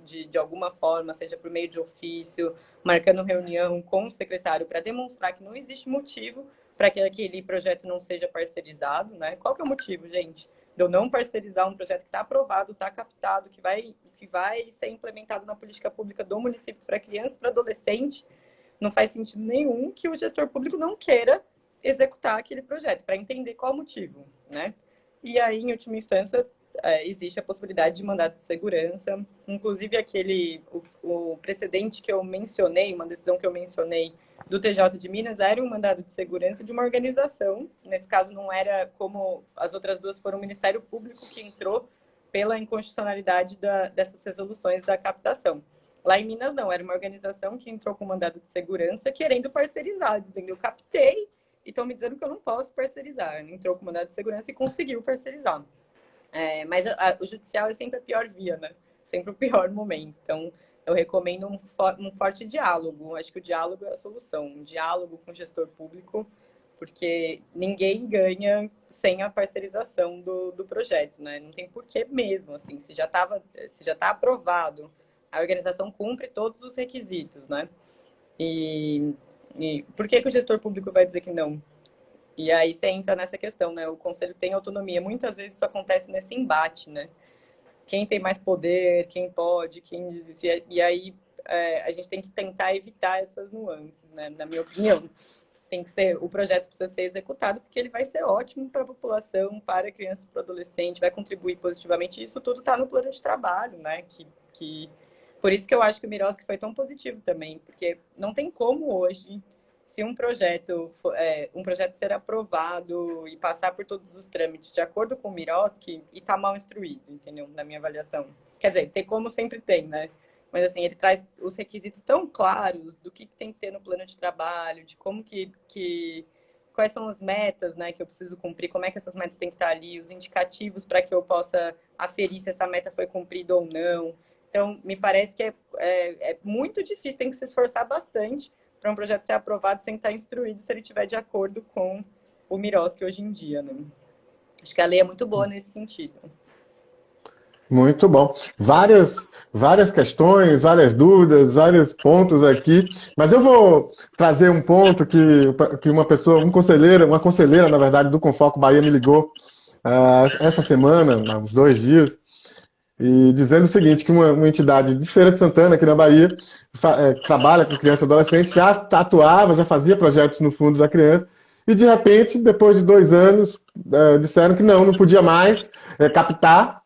De alguma forma, seja por meio de ofício, marcando reunião com o secretário para demonstrar que não existe motivo para que aquele projeto não seja parcerizado, né? Qual que é o motivo, gente? De eu não parcerizar um projeto que está aprovado, está captado, que vai ser implementado na política pública do município para criança e para adolescente, não faz sentido nenhum que o gestor público não queira executar aquele projeto, para entender qual o motivo, né? E aí, em última instância, existe a possibilidade de mandato de segurança, inclusive o precedente que eu mencionei, uma decisão que eu mencionei do TJ de Minas, era um mandado de segurança de uma organização, nesse caso não era como as outras duas, foram o Ministério Público que entrou pela inconstitucionalidade dessas resoluções da captação. Lá em Minas não, era uma organização que entrou com mandado de segurança querendo parcerizar, dizendo eu captei e estão me dizendo que eu não posso parcerizar. Entrou com mandado de segurança e conseguiu parcerizar. Mas o judicial é sempre a pior via, né? Sempre o pior momento. Então, eu recomendo um forte diálogo. Acho que o diálogo é a solução. Um diálogo com o gestor público, porque ninguém ganha sem a parcerização do projeto, né? Não tem porquê mesmo, assim. Se já está aprovado, a organização cumpre todos os requisitos, né? E por que o gestor público vai dizer que não? E aí você entra nessa questão, né? O conselho tem autonomia. Muitas vezes isso acontece nesse embate, né? Quem tem mais poder, quem pode, quem desiste. E aí a gente tem que tentar evitar essas nuances, né? Na minha opinião. Tem que ser, o projeto precisa ser executado porque ele vai ser ótimo para a população, para crianças, para o adolescente, vai contribuir positivamente. Isso tudo está no plano de trabalho, né? Por isso que eu acho que o Miroski foi tão positivo também, porque não tem como hoje, se um projeto ser aprovado e passar por todos os trâmites de acordo com o Miroski e tá mal instruído, entendeu? Na minha avaliação. Quer dizer, tem como sempre tem, né? Mas assim, ele traz os requisitos tão claros do que tem que ter no plano de trabalho, de como quais são as metas, né, que eu preciso cumprir, como é que essas metas têm que estar ali, os indicativos para que eu possa aferir se essa meta foi cumprida ou não. Então, me parece que é muito difícil, tem que se esforçar bastante para um projeto ser aprovado sem estar instruído se ele estiver de acordo com o Miroski hoje em dia, né? Acho que a lei é muito boa nesse sentido. Muito bom. Várias questões, várias dúvidas, vários pontos aqui, mas eu vou trazer um ponto que uma pessoa, uma conselheira, na verdade, do Confoco Bahia me ligou essa semana, há uns 2 dias, e dizendo o seguinte, que uma entidade de Feira de Santana, aqui na Bahia, trabalha com criança e adolescente, já atuava, já fazia projetos no fundo da criança, e de repente, depois de 2 anos, disseram que não podia mais captar,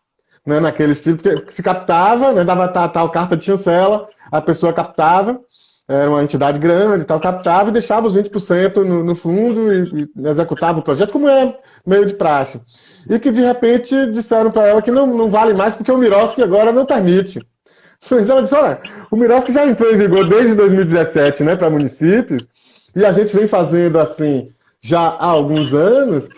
né, naquele estilo, porque se captava, né, dava tal carta de chancela, a pessoa captava, era uma entidade grande, tal, captava e deixava os 20% no fundo e executava o projeto, como é meio de praxe. E que de repente disseram para ela que não vale mais porque o Miroski agora não permite. Mas ela disse: olha, o Miroski já entrou em vigor desde 2017, né, para municípios, e a gente vem fazendo assim já há alguns anos.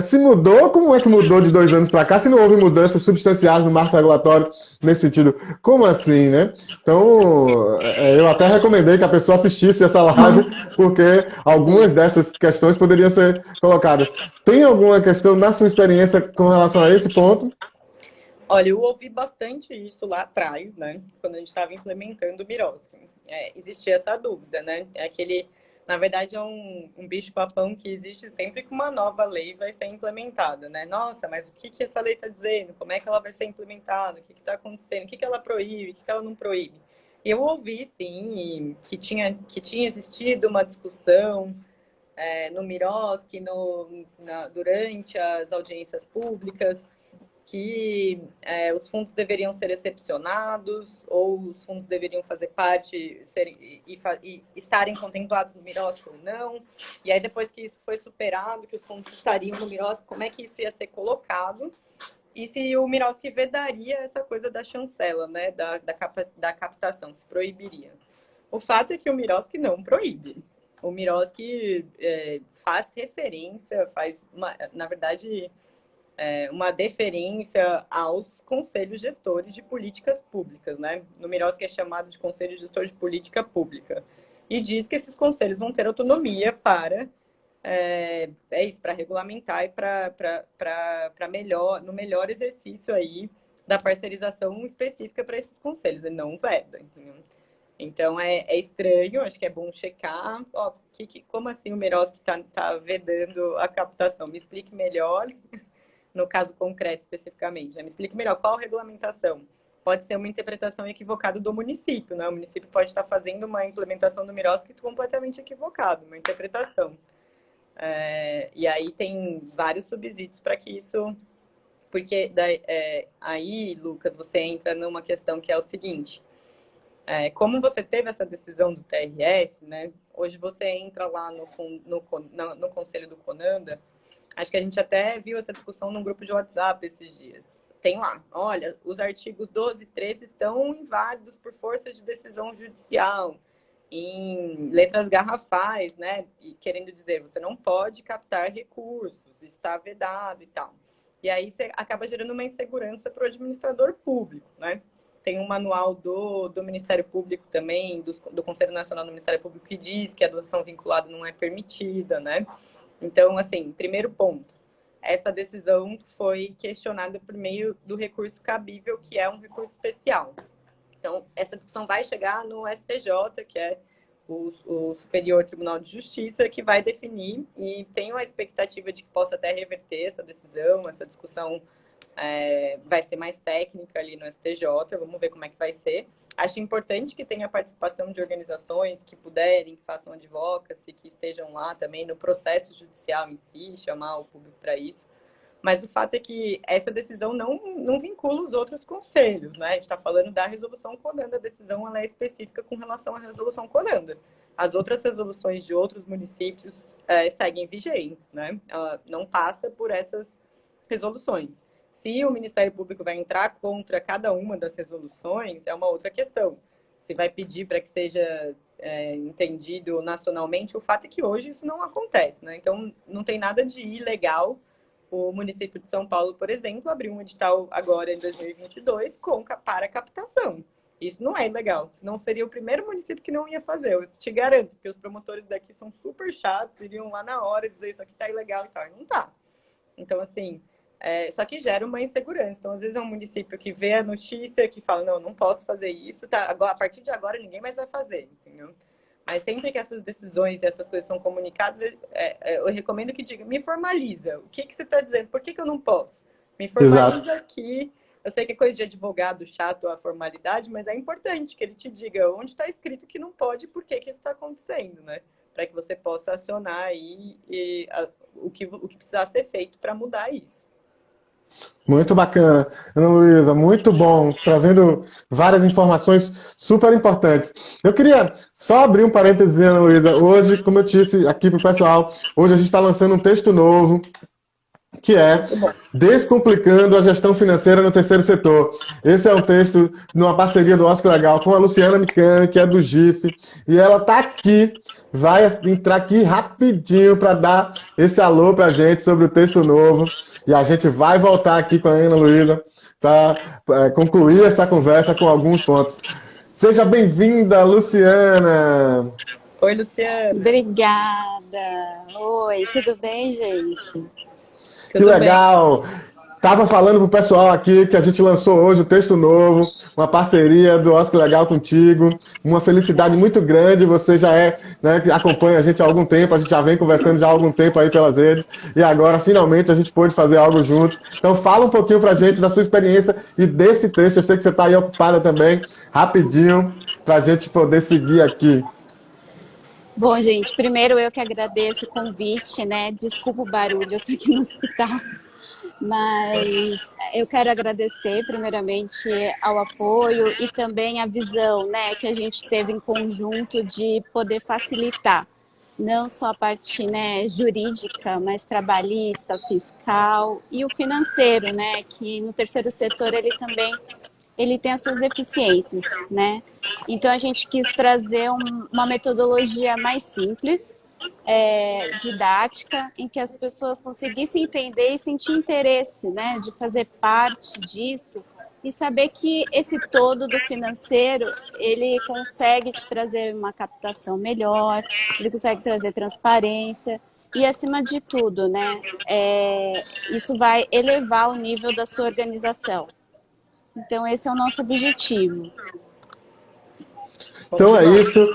Se mudou, como é que mudou de 2 anos para cá, se não houve mudanças substanciais no marco regulatório nesse sentido? Como assim, né? Então, eu até recomendei que a pessoa assistisse essa live, porque algumas dessas questões poderiam ser colocadas. Tem alguma questão na sua experiência com relação a esse ponto? Olha, eu ouvi bastante isso lá atrás, né? Quando a gente estava implementando o Miroski. Existia essa dúvida, né? Na verdade, é um bicho-papão que existe sempre que uma nova lei vai ser implementada, né? Nossa, mas o que essa lei está dizendo? Como é que ela vai ser implementada? O que está acontecendo? O que ela proíbe? O que ela não proíbe? Eu ouvi, sim, que tinha existido uma discussão no Miroski, durante as audiências públicas, que os fundos deveriam ser excepcionados ou os fundos deveriam fazer parte e estarem contemplados no Miroski ou não. E aí, depois que isso foi superado, que os fundos estariam no Miroski, como é que isso ia ser colocado? E se o Miroski vedaria essa coisa da chancela, né, da captação, se proibiria. O fato é que o Miroski não proíbe. O Miroski faz referência, na verdade, uma deferência aos conselhos gestores de políticas públicas, né? No Miroski é chamado de Conselho Gestor de Política Pública. E diz que esses conselhos vão ter autonomia para para regulamentar e no melhor exercício aí da parcerização específica para esses conselhos, e não veda, entendeu? Então é estranho, acho que é bom checar. Como assim o Miroski tá vedando a captação? Me explique melhor, no caso concreto especificamente. Né? Me explique melhor qual a regulamentação. Pode ser uma interpretação equivocada do município, né? O município pode estar fazendo uma implementação do Miroski completamente equivocada, uma interpretação. E aí tem vários subsídios para que isso... Porque aí, Lucas, você entra numa questão que é o seguinte. Como você teve essa decisão do TRF, né? Hoje você entra lá no Conselho do CONANDA. Acho que a gente até viu essa discussão num grupo de WhatsApp esses dias. Tem lá, olha, os artigos 12 e 13 estão inválidos por força de decisão judicial, em letras garrafais, né? E querendo dizer, você não pode captar recursos, está vedado e tal. E aí você acaba gerando uma insegurança para o administrador público, né? Tem um manual do Ministério Público também, do Conselho Nacional do Ministério Público, que diz que a adoção vinculada não é permitida, né? Então, assim, primeiro ponto, essa decisão foi questionada por meio do recurso cabível, que é um recurso especial. Então, essa discussão vai chegar no STJ, que é o Superior Tribunal de Justiça, que vai definir, e tenho a expectativa de que possa até reverter essa decisão, essa discussão vai ser mais técnica ali no STJ, vamos ver como é que vai ser. Acho importante que tenha a participação de organizações que puderem, que façam advocacy, que estejam lá também no processo judicial em si, chamar o público para isso. Mas o fato é que essa decisão não vincula os outros conselhos, né? A gente está falando da resolução Conanda, a decisão ela é específica com relação à resolução Conanda. As outras resoluções de outros municípios seguem vigentes, né? Ela não passa por essas resoluções. Se o Ministério Público vai entrar contra cada uma das resoluções, é uma outra questão. Se vai pedir para que seja entendido nacionalmente, o fato é que hoje isso não acontece, né? Então, não tem nada de ilegal. O município de São Paulo, por exemplo, abriu um edital agora em 2022 para captação. Isso não é ilegal, senão seria o primeiro município que não ia fazer. Eu te garanto que os promotores daqui são super chatos, iriam lá na hora dizer isso aqui está ilegal e tal. E não está. Então, assim, só que gera uma insegurança. Então, às vezes é um município que vê a notícia, que fala, não posso fazer isso, tá? Agora, a partir de agora ninguém mais vai fazer, entendeu? Mas sempre que essas decisões e essas coisas são comunicadas, eu recomendo que diga, me formaliza. O que você está dizendo? Por que eu não posso? Me formaliza aqui. Eu sei que é coisa de advogado chato a formalidade, mas é importante que ele te diga onde está escrito que não pode e por que isso está acontecendo, né? Para que você possa acionar aí o que precisar ser feito para mudar isso. Muito bacana, Ana Luísa, muito bom, trazendo várias informações super importantes. Eu queria só abrir um parênteses, Ana Luísa. Hoje, como eu disse aqui para o pessoal, hoje a gente está lançando um texto novo, que é Descomplicando a Gestão Financeira no Terceiro Setor. Esse é um texto numa parceria do Oscar Legal com a Luciana Micani, que é do GIF, e ela está aqui, vai entrar aqui rapidinho para dar esse alô para a gente sobre o texto novo. E a gente vai voltar aqui com a Ana Luísa para concluir essa conversa com alguns pontos. Seja bem-vinda, Luciana! Oi, Luciana! Obrigada! Oi, tudo bem, gente? Que legal! Estava falando pro pessoal aqui que a gente lançou hoje o texto novo, uma parceria do Oscar Legal contigo, uma felicidade muito grande, você já né, que acompanha a gente há algum tempo, a gente já vem conversando já há algum tempo aí pelas redes, e agora finalmente a gente pôde fazer algo juntos. Então fala um pouquinho pra gente da sua experiência e desse texto, eu sei que você está aí ocupada também, rapidinho, pra gente poder seguir aqui. Bom, gente, primeiro eu que agradeço o convite, né? Desculpa o barulho, eu tô aqui no hospital. Mas eu quero agradecer primeiramente ao apoio e também a visão, né, que a gente teve em conjunto de poder facilitar não só a parte, né, jurídica, mas trabalhista, fiscal e o financeiro, né, que no terceiro setor ele tem as suas deficiências, né? Então a gente quis trazer uma metodologia mais simples, didática, em que as pessoas conseguissem entender e sentir interesse, né, de fazer parte disso e saber que esse todo do financeiro, ele consegue te trazer uma captação melhor, ele consegue trazer transparência e, acima de tudo, né, isso vai elevar o nível da sua organização. Então, esse é o nosso objetivo. Então é isso.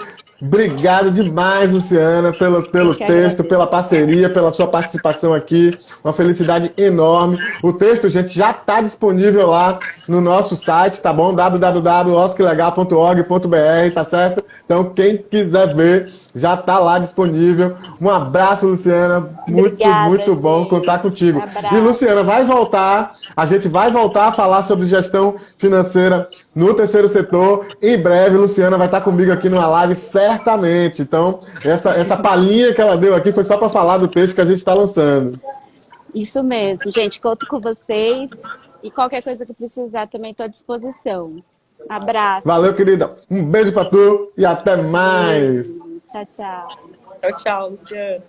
Obrigado demais, Luciana, pelo texto, pela parceria, pela sua participação aqui. Uma felicidade enorme. O texto, gente, já está disponível lá no nosso site, tá bom? www.osclegal.org.br, tá certo? Então, quem quiser ver, já está lá disponível. Um abraço, Luciana. Muito bom contar contigo. Abraço. E, Luciana, a gente vai voltar a falar sobre gestão financeira no terceiro setor. Em breve, Luciana vai estar comigo aqui numa live, certamente. Então, essa palhinha que ela deu aqui foi só para falar do texto que a gente está lançando. Isso mesmo, gente. Conto com vocês. E qualquer coisa que precisar, também estou à disposição. Abraço. Valeu, querida. Um beijo para tu e até mais. Tchau, tchau. Tchau, tchau, Luciana.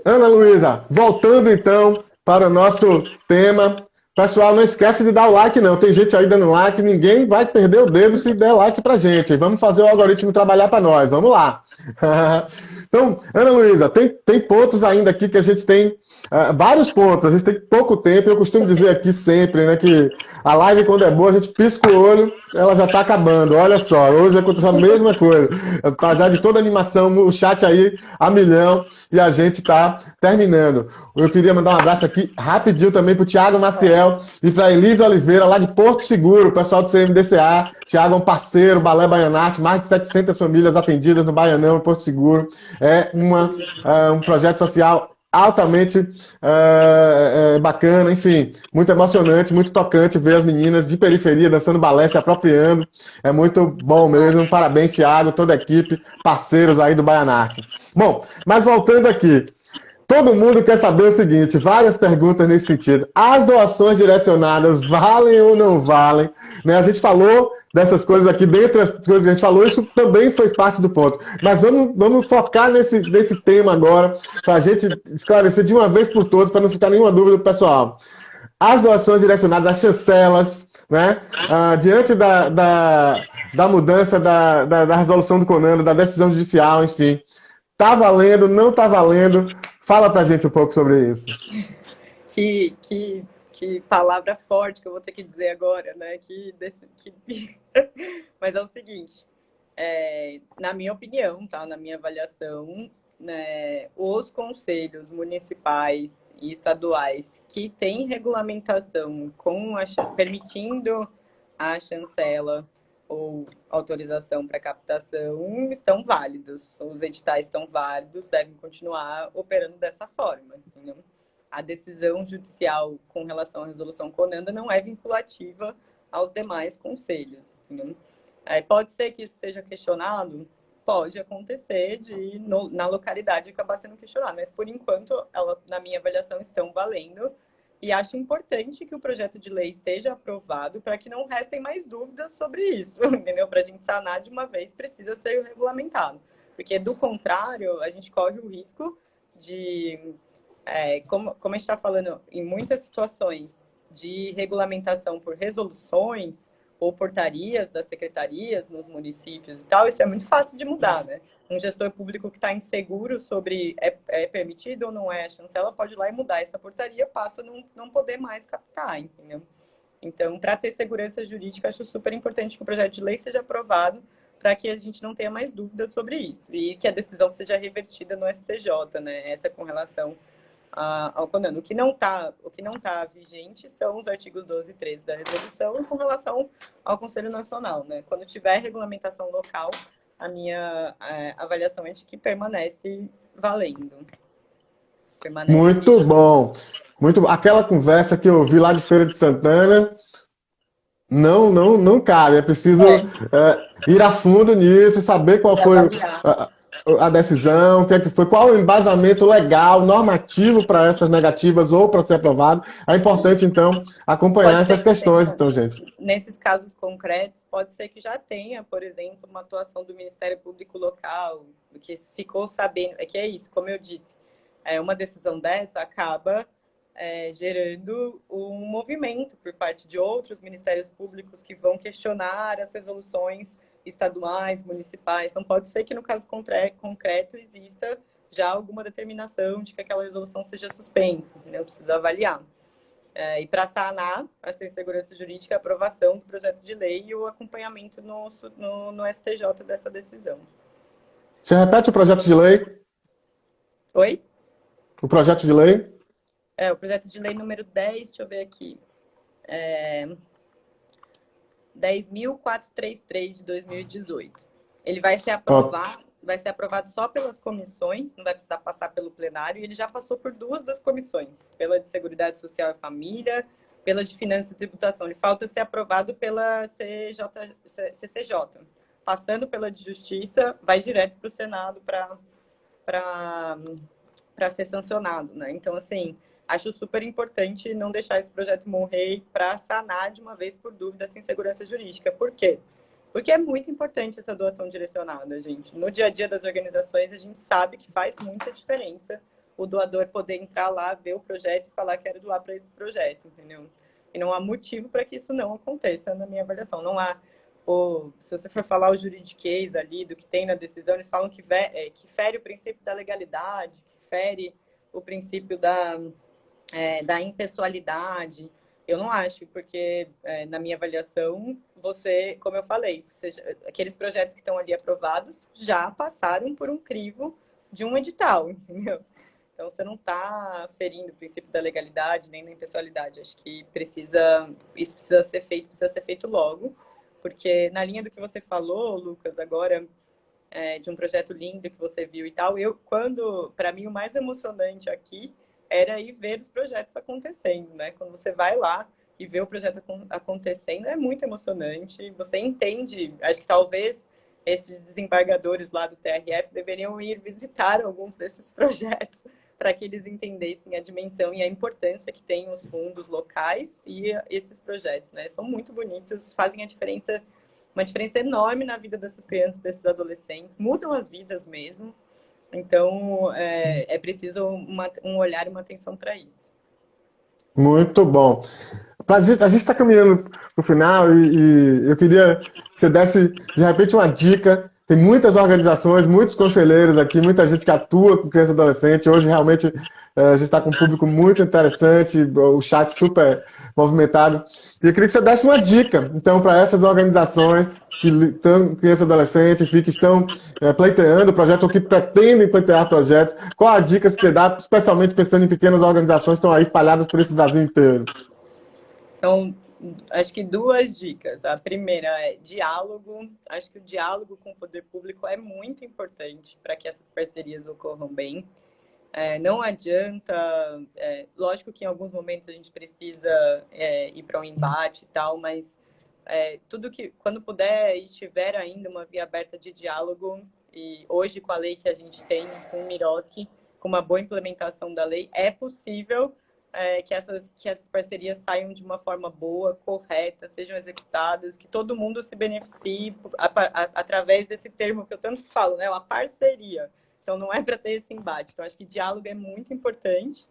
Ana Luísa, voltando então para o nosso tema. Pessoal, não esquece de dar o like, não. Tem gente aí dando like, ninguém vai perder o dedo se der like pra gente. Vamos fazer o algoritmo trabalhar para nós. Vamos lá. Então, Ana Luísa, tem pontos ainda aqui que a gente tem vários pontos. A gente tem pouco tempo. Eu costumo dizer aqui sempre, né, que A live, quando é boa, a gente pisca o olho, ela já está acabando. Olha só, hoje aconteceu a mesma coisa. Apesar de toda a animação, o chat aí a milhão e a gente está terminando. Eu queria mandar um abraço aqui rapidinho também para o Thiago Maciel e para a Elisa Oliveira, lá de Porto Seguro, o pessoal do CMDCA. Thiago é um parceiro, Balé Baianarte, mais de 700 famílias atendidas no Baianão, em Porto Seguro. É um projeto social altamente bacana, enfim, muito emocionante, muito tocante ver as meninas de periferia dançando balé, se apropriando. É muito bom mesmo. Parabéns, Thiago, toda a equipe, parceiros aí do Baianarte. Bom, mas voltando aqui. Todo mundo quer saber o seguinte, várias perguntas nesse sentido. As doações direcionadas valem ou não valem? Né? A gente falou dessas coisas aqui, dentre as coisas que a gente falou, isso também fez parte do ponto. Mas vamos focar nesse tema agora, para a gente esclarecer de uma vez por todas, para não ficar nenhuma dúvida do pessoal. As doações direcionadas, as chancelas, né? Diante da mudança da resolução do CONANDA, da decisão judicial, enfim, tá valendo, não tá valendo? Fala pra gente um pouco sobre isso. Que palavra forte que eu vou ter que dizer agora, né? Mas é o seguinte, na minha opinião, tá? Na minha avaliação, né, os conselhos municipais e estaduais que têm regulamentação permitindo a chancela ou autorização para captação estão válidos. Os editais estão válidos, devem continuar operando dessa forma, entendeu? A decisão judicial com relação à resolução CONANDA não é vinculativa aos demais conselhos, entendeu? Pode ser que isso seja questionado? Pode acontecer na localidade acabar sendo questionado, mas por enquanto, na minha avaliação, estão valendo. E acho importante que o projeto de lei seja aprovado para que não restem mais dúvidas sobre isso, entendeu? Para a gente sanar de uma vez, precisa ser regulamentado. Porque, do contrário, a gente corre o risco de, como a gente está falando, em muitas situações de regulamentação por resoluções ou portarias das secretarias nos municípios e tal, isso é muito fácil de mudar, né? Um gestor público que está inseguro sobre é permitido ou não é a chancela pode ir lá e mudar essa portaria, passa a não poder mais captar, entendeu? Então, para ter segurança jurídica, acho super importante que o projeto de lei seja aprovado para que a gente não tenha mais dúvidas sobre isso e que a decisão seja revertida no STJ, né? Essa com relação ao CONANDA. O que não tá vigente são os artigos 12 e 13 da resolução com relação ao Conselho Nacional, né? Quando tiver regulamentação local, a minha avaliação é de que permanece valendo. Muito bom. Muito bom. Aquela conversa que eu ouvi lá de Feira de Santana não cabe. É preciso ir a fundo nisso, saber qual foi a decisão, o que é que foi, qual o embasamento legal, normativo para essas negativas ou para ser aprovado. É importante, então, acompanhar essas questões, então, gente. Nesses casos concretos, pode ser que já tenha, por exemplo, uma atuação do Ministério Público Local, que ficou sabendo, que é isso, como eu disse, uma decisão dessa acaba gerando um movimento por parte de outros ministérios públicos que vão questionar as resoluções estaduais, municipais. Então, pode ser que no caso concreto exista já alguma determinação de que aquela resolução seja suspensa, entendeu? Precisa avaliar. E para sanar essa insegurança jurídica, a aprovação do projeto de lei e o acompanhamento no STJ dessa decisão. Você repete o projeto de lei? Oi? O projeto de lei? O projeto de lei número 10, deixa eu ver aqui. 10.433 de 2018. Ele vai ser aprovado só pelas comissões, não vai precisar passar pelo plenário, e ele já passou por 2 das comissões, pela de Seguridade Social e Família, pela de Finanças e Tributação. Ele falta ser aprovado pela CCJ. Passando pela de Justiça, vai direto para o Senado para ser sancionado, né? Então, assim, acho super importante não deixar esse projeto morrer para sanar de uma vez por dúvida essa insegurança jurídica. Por quê? Porque é muito importante essa doação direcionada, gente. No dia a dia das organizações, a gente sabe que faz muita diferença o doador poder entrar lá, ver o projeto e falar que quero doar para esse projeto, entendeu? E não há motivo para que isso não aconteça, na minha avaliação. Não há, se você for falar o juridiquês ali, do que tem na decisão, eles falam que fere o princípio da legalidade, que fere o princípio da impessoalidade. Eu não acho, porque na minha avaliação, você, como eu falei, aqueles projetos que estão ali aprovados já passaram por um crivo de um edital, entendeu? Então, você não está ferindo o princípio da legalidade nem da impessoalidade. Acho que isso precisa ser feito logo, porque na linha do que você falou, Lucas, agora, de um projeto lindo que você viu e tal, para mim, o mais emocionante aqui era ir ver os projetos acontecendo, né? Quando você vai lá e vê o projeto acontecendo, é muito emocionante. Você entende, acho que talvez esses desembargadores lá do TRF deveriam ir visitar alguns desses projetos para que eles entendessem a dimensão e a importância que tem os fundos locais e esses projetos, né? São muito bonitos, fazem uma diferença enorme na vida dessas crianças, desses adolescentes, mudam as vidas mesmo. Então, é preciso um olhar e uma atenção para isso. Muito bom. A gente está caminhando para o final e eu queria que você desse, de repente, uma dica. Tem muitas organizações, muitos conselheiros aqui, muita gente que atua com criança e adolescente. Hoje, realmente, a gente está com um público muito interessante, o chat super movimentado. E eu queria que você desse uma dica, então, para essas organizações que estão criança e adolescente, que estão pleiteando projetos ou que pretendem pleitear projetos. Qual a dica que você dá, especialmente pensando em pequenas organizações que estão aí espalhadas por esse Brasil inteiro? Então, acho que 2 dicas. A primeira é diálogo. Acho que o diálogo com o poder público é muito importante para que essas parcerias ocorram bem. Não adianta... lógico que em alguns momentos a gente precisa ir para um embate e tal, mas tudo que, quando puder e estiver ainda uma via aberta de diálogo, e hoje com a lei que a gente tem, com o Miroski, com uma boa implementação da lei, é possível que essas parcerias saiam de uma forma boa, correta, sejam executadas, que todo mundo se beneficie através desse termo que eu tanto falo, né? Uma parceria. Então, não é para ter esse embate. Então, acho que diálogo é muito importante.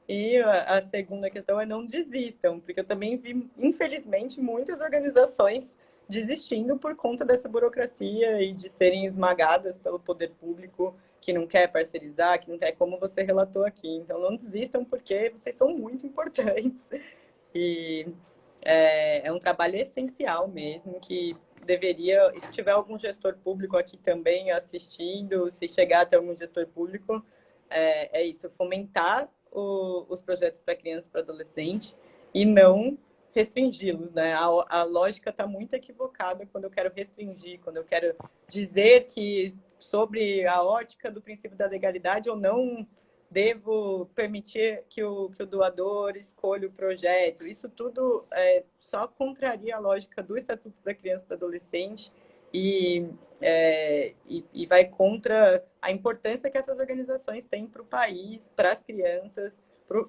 E a segunda questão é não desistam, porque eu também vi, infelizmente, muitas organizações desistindo por conta dessa burocracia e de serem esmagadas pelo poder público que não quer parcerizar, que não quer, como você relatou aqui. Então, não desistam, porque vocês são muito importantes. E é um trabalho essencial mesmo, que deveria, se tiver algum gestor público aqui também assistindo, se chegar até algum gestor público, é isso, fomentar os projetos para criança e para adolescente e não restringi-los, né? A lógica está muito equivocada quando eu quero restringir, quando eu quero dizer que sobre a ótica do princípio da legalidade eu não devo permitir que o doador escolha o projeto. Isso tudo só contraria a lógica do Estatuto da Criança e do Adolescente e vai contra a importância que essas organizações têm para o país, para as crianças,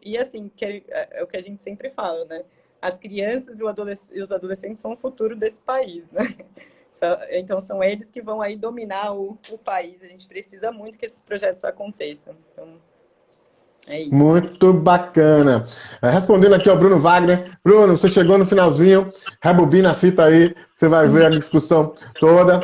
e assim, é o que a gente sempre fala, né? As crianças e os adolescentes são o futuro desse país, né? Então, são eles que vão aí dominar o país. A gente precisa muito que esses projetos aconteçam. Então, é isso. Muito bacana. Respondendo aqui ao Bruno Wagner. Bruno, você chegou no finalzinho, rebobina a fita aí, você vai ver a discussão toda.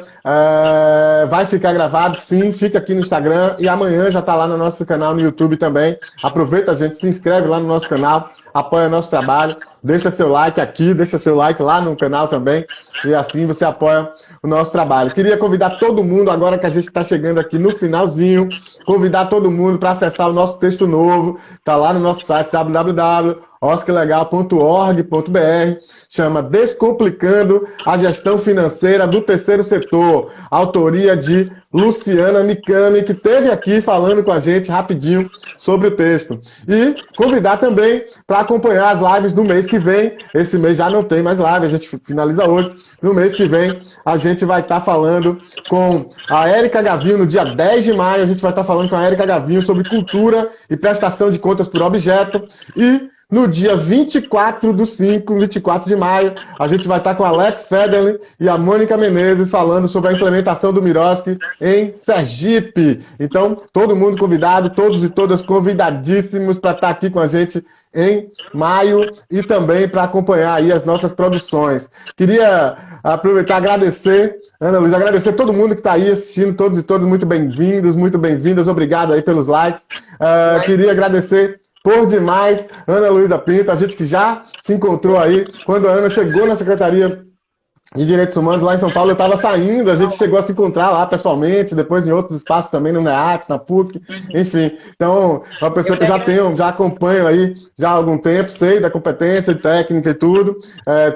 Vai ficar gravado, sim, fica aqui no Instagram e amanhã já está lá no nosso canal no YouTube também. Aproveita, gente, se inscreve lá no nosso canal, apoia nosso trabalho, deixa seu like aqui, deixa seu like lá no canal também e assim você apoia o nosso trabalho. Queria convidar todo mundo, agora que a gente está chegando aqui no finalzinho, convidar todo mundo para acessar o nosso texto novo, está lá no nosso site www.oscarlegal.org.br, chama Descomplicando a Gestão Financeira do Terceiro Setor, autoria de Luciana Mikami, que esteve aqui falando com a gente rapidinho sobre o texto. E convidar também para acompanhar as lives do mês que vem. Esse mês já não tem mais live, a gente finaliza hoje. No mês que vem a gente vai estar falando com a Érica Gavinho, no dia 10 de maio, a gente vai estar falando com a Érica Gavinho sobre cultura e prestação de contas por objeto. E no dia 24 de maio, a gente vai estar com a Alex Federlin e a Mônica Menezes falando sobre a implementação do Miroski em Sergipe. Então, todo mundo convidado, todos e todas convidadíssimos para estar aqui com a gente em maio e também para acompanhar aí as nossas produções. Queria aproveitar e agradecer, Ana Luísa, agradecer a todo mundo que está aí assistindo, todos e todas muito bem-vindos, muito bem-vindas, obrigado aí pelos likes. Queria agradecer por demais, Ana Luísa Pinto, a gente que já se encontrou aí, quando a Ana chegou na Secretaria de Direitos Humanos lá em São Paulo, eu estava saindo, a gente chegou a se encontrar lá pessoalmente, depois em outros espaços também, no NEATS, na PUC, enfim. Então, uma pessoa que eu já acompanho aí já há algum tempo, sei da competência, técnica e tudo,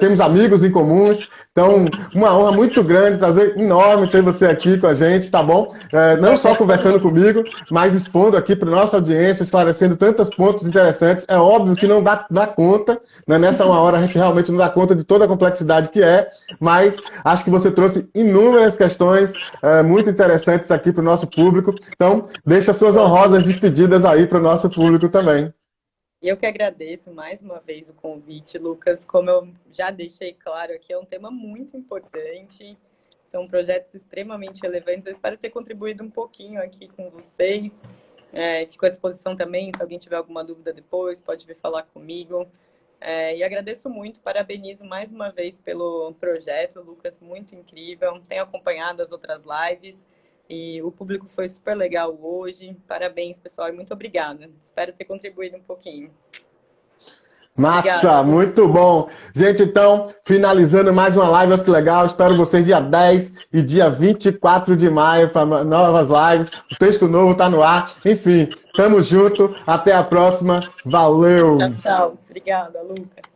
temos amigos em comuns, então, uma honra muito grande, prazer enorme ter você aqui com a gente, tá bom? Não só conversando comigo, mas expondo aqui para nossa audiência, esclarecendo tantos pontos interessantes. É óbvio que não dá conta, né? Nessa uma hora a gente realmente não dá conta de toda a complexidade que é, mas acho que você trouxe inúmeras questões muito interessantes aqui para o nosso público. Então, deixa suas honrosas despedidas aí para o nosso público também. Eu que agradeço mais uma vez o convite, Lucas. Como eu já deixei claro aqui, é um tema muito importante. São projetos extremamente relevantes. Eu espero ter contribuído um pouquinho aqui com vocês. Fico à disposição também, se alguém tiver alguma dúvida depois, pode vir falar comigo. E agradeço muito, parabenizo mais uma vez pelo projeto, Lucas, muito incrível. Tenho acompanhado as outras lives e o público foi super legal hoje. Parabéns, pessoal, e muito obrigada. Espero ter contribuído um pouquinho. Massa, Obrigada. muito bom. Gente, então, finalizando mais uma live, olha que legal. Espero vocês dia 10 e dia 24 de maio para novas lives. O texto novo está no ar. Enfim, tamo junto. Até a próxima. Valeu! Tchau, tchau. Obrigada, Lucas.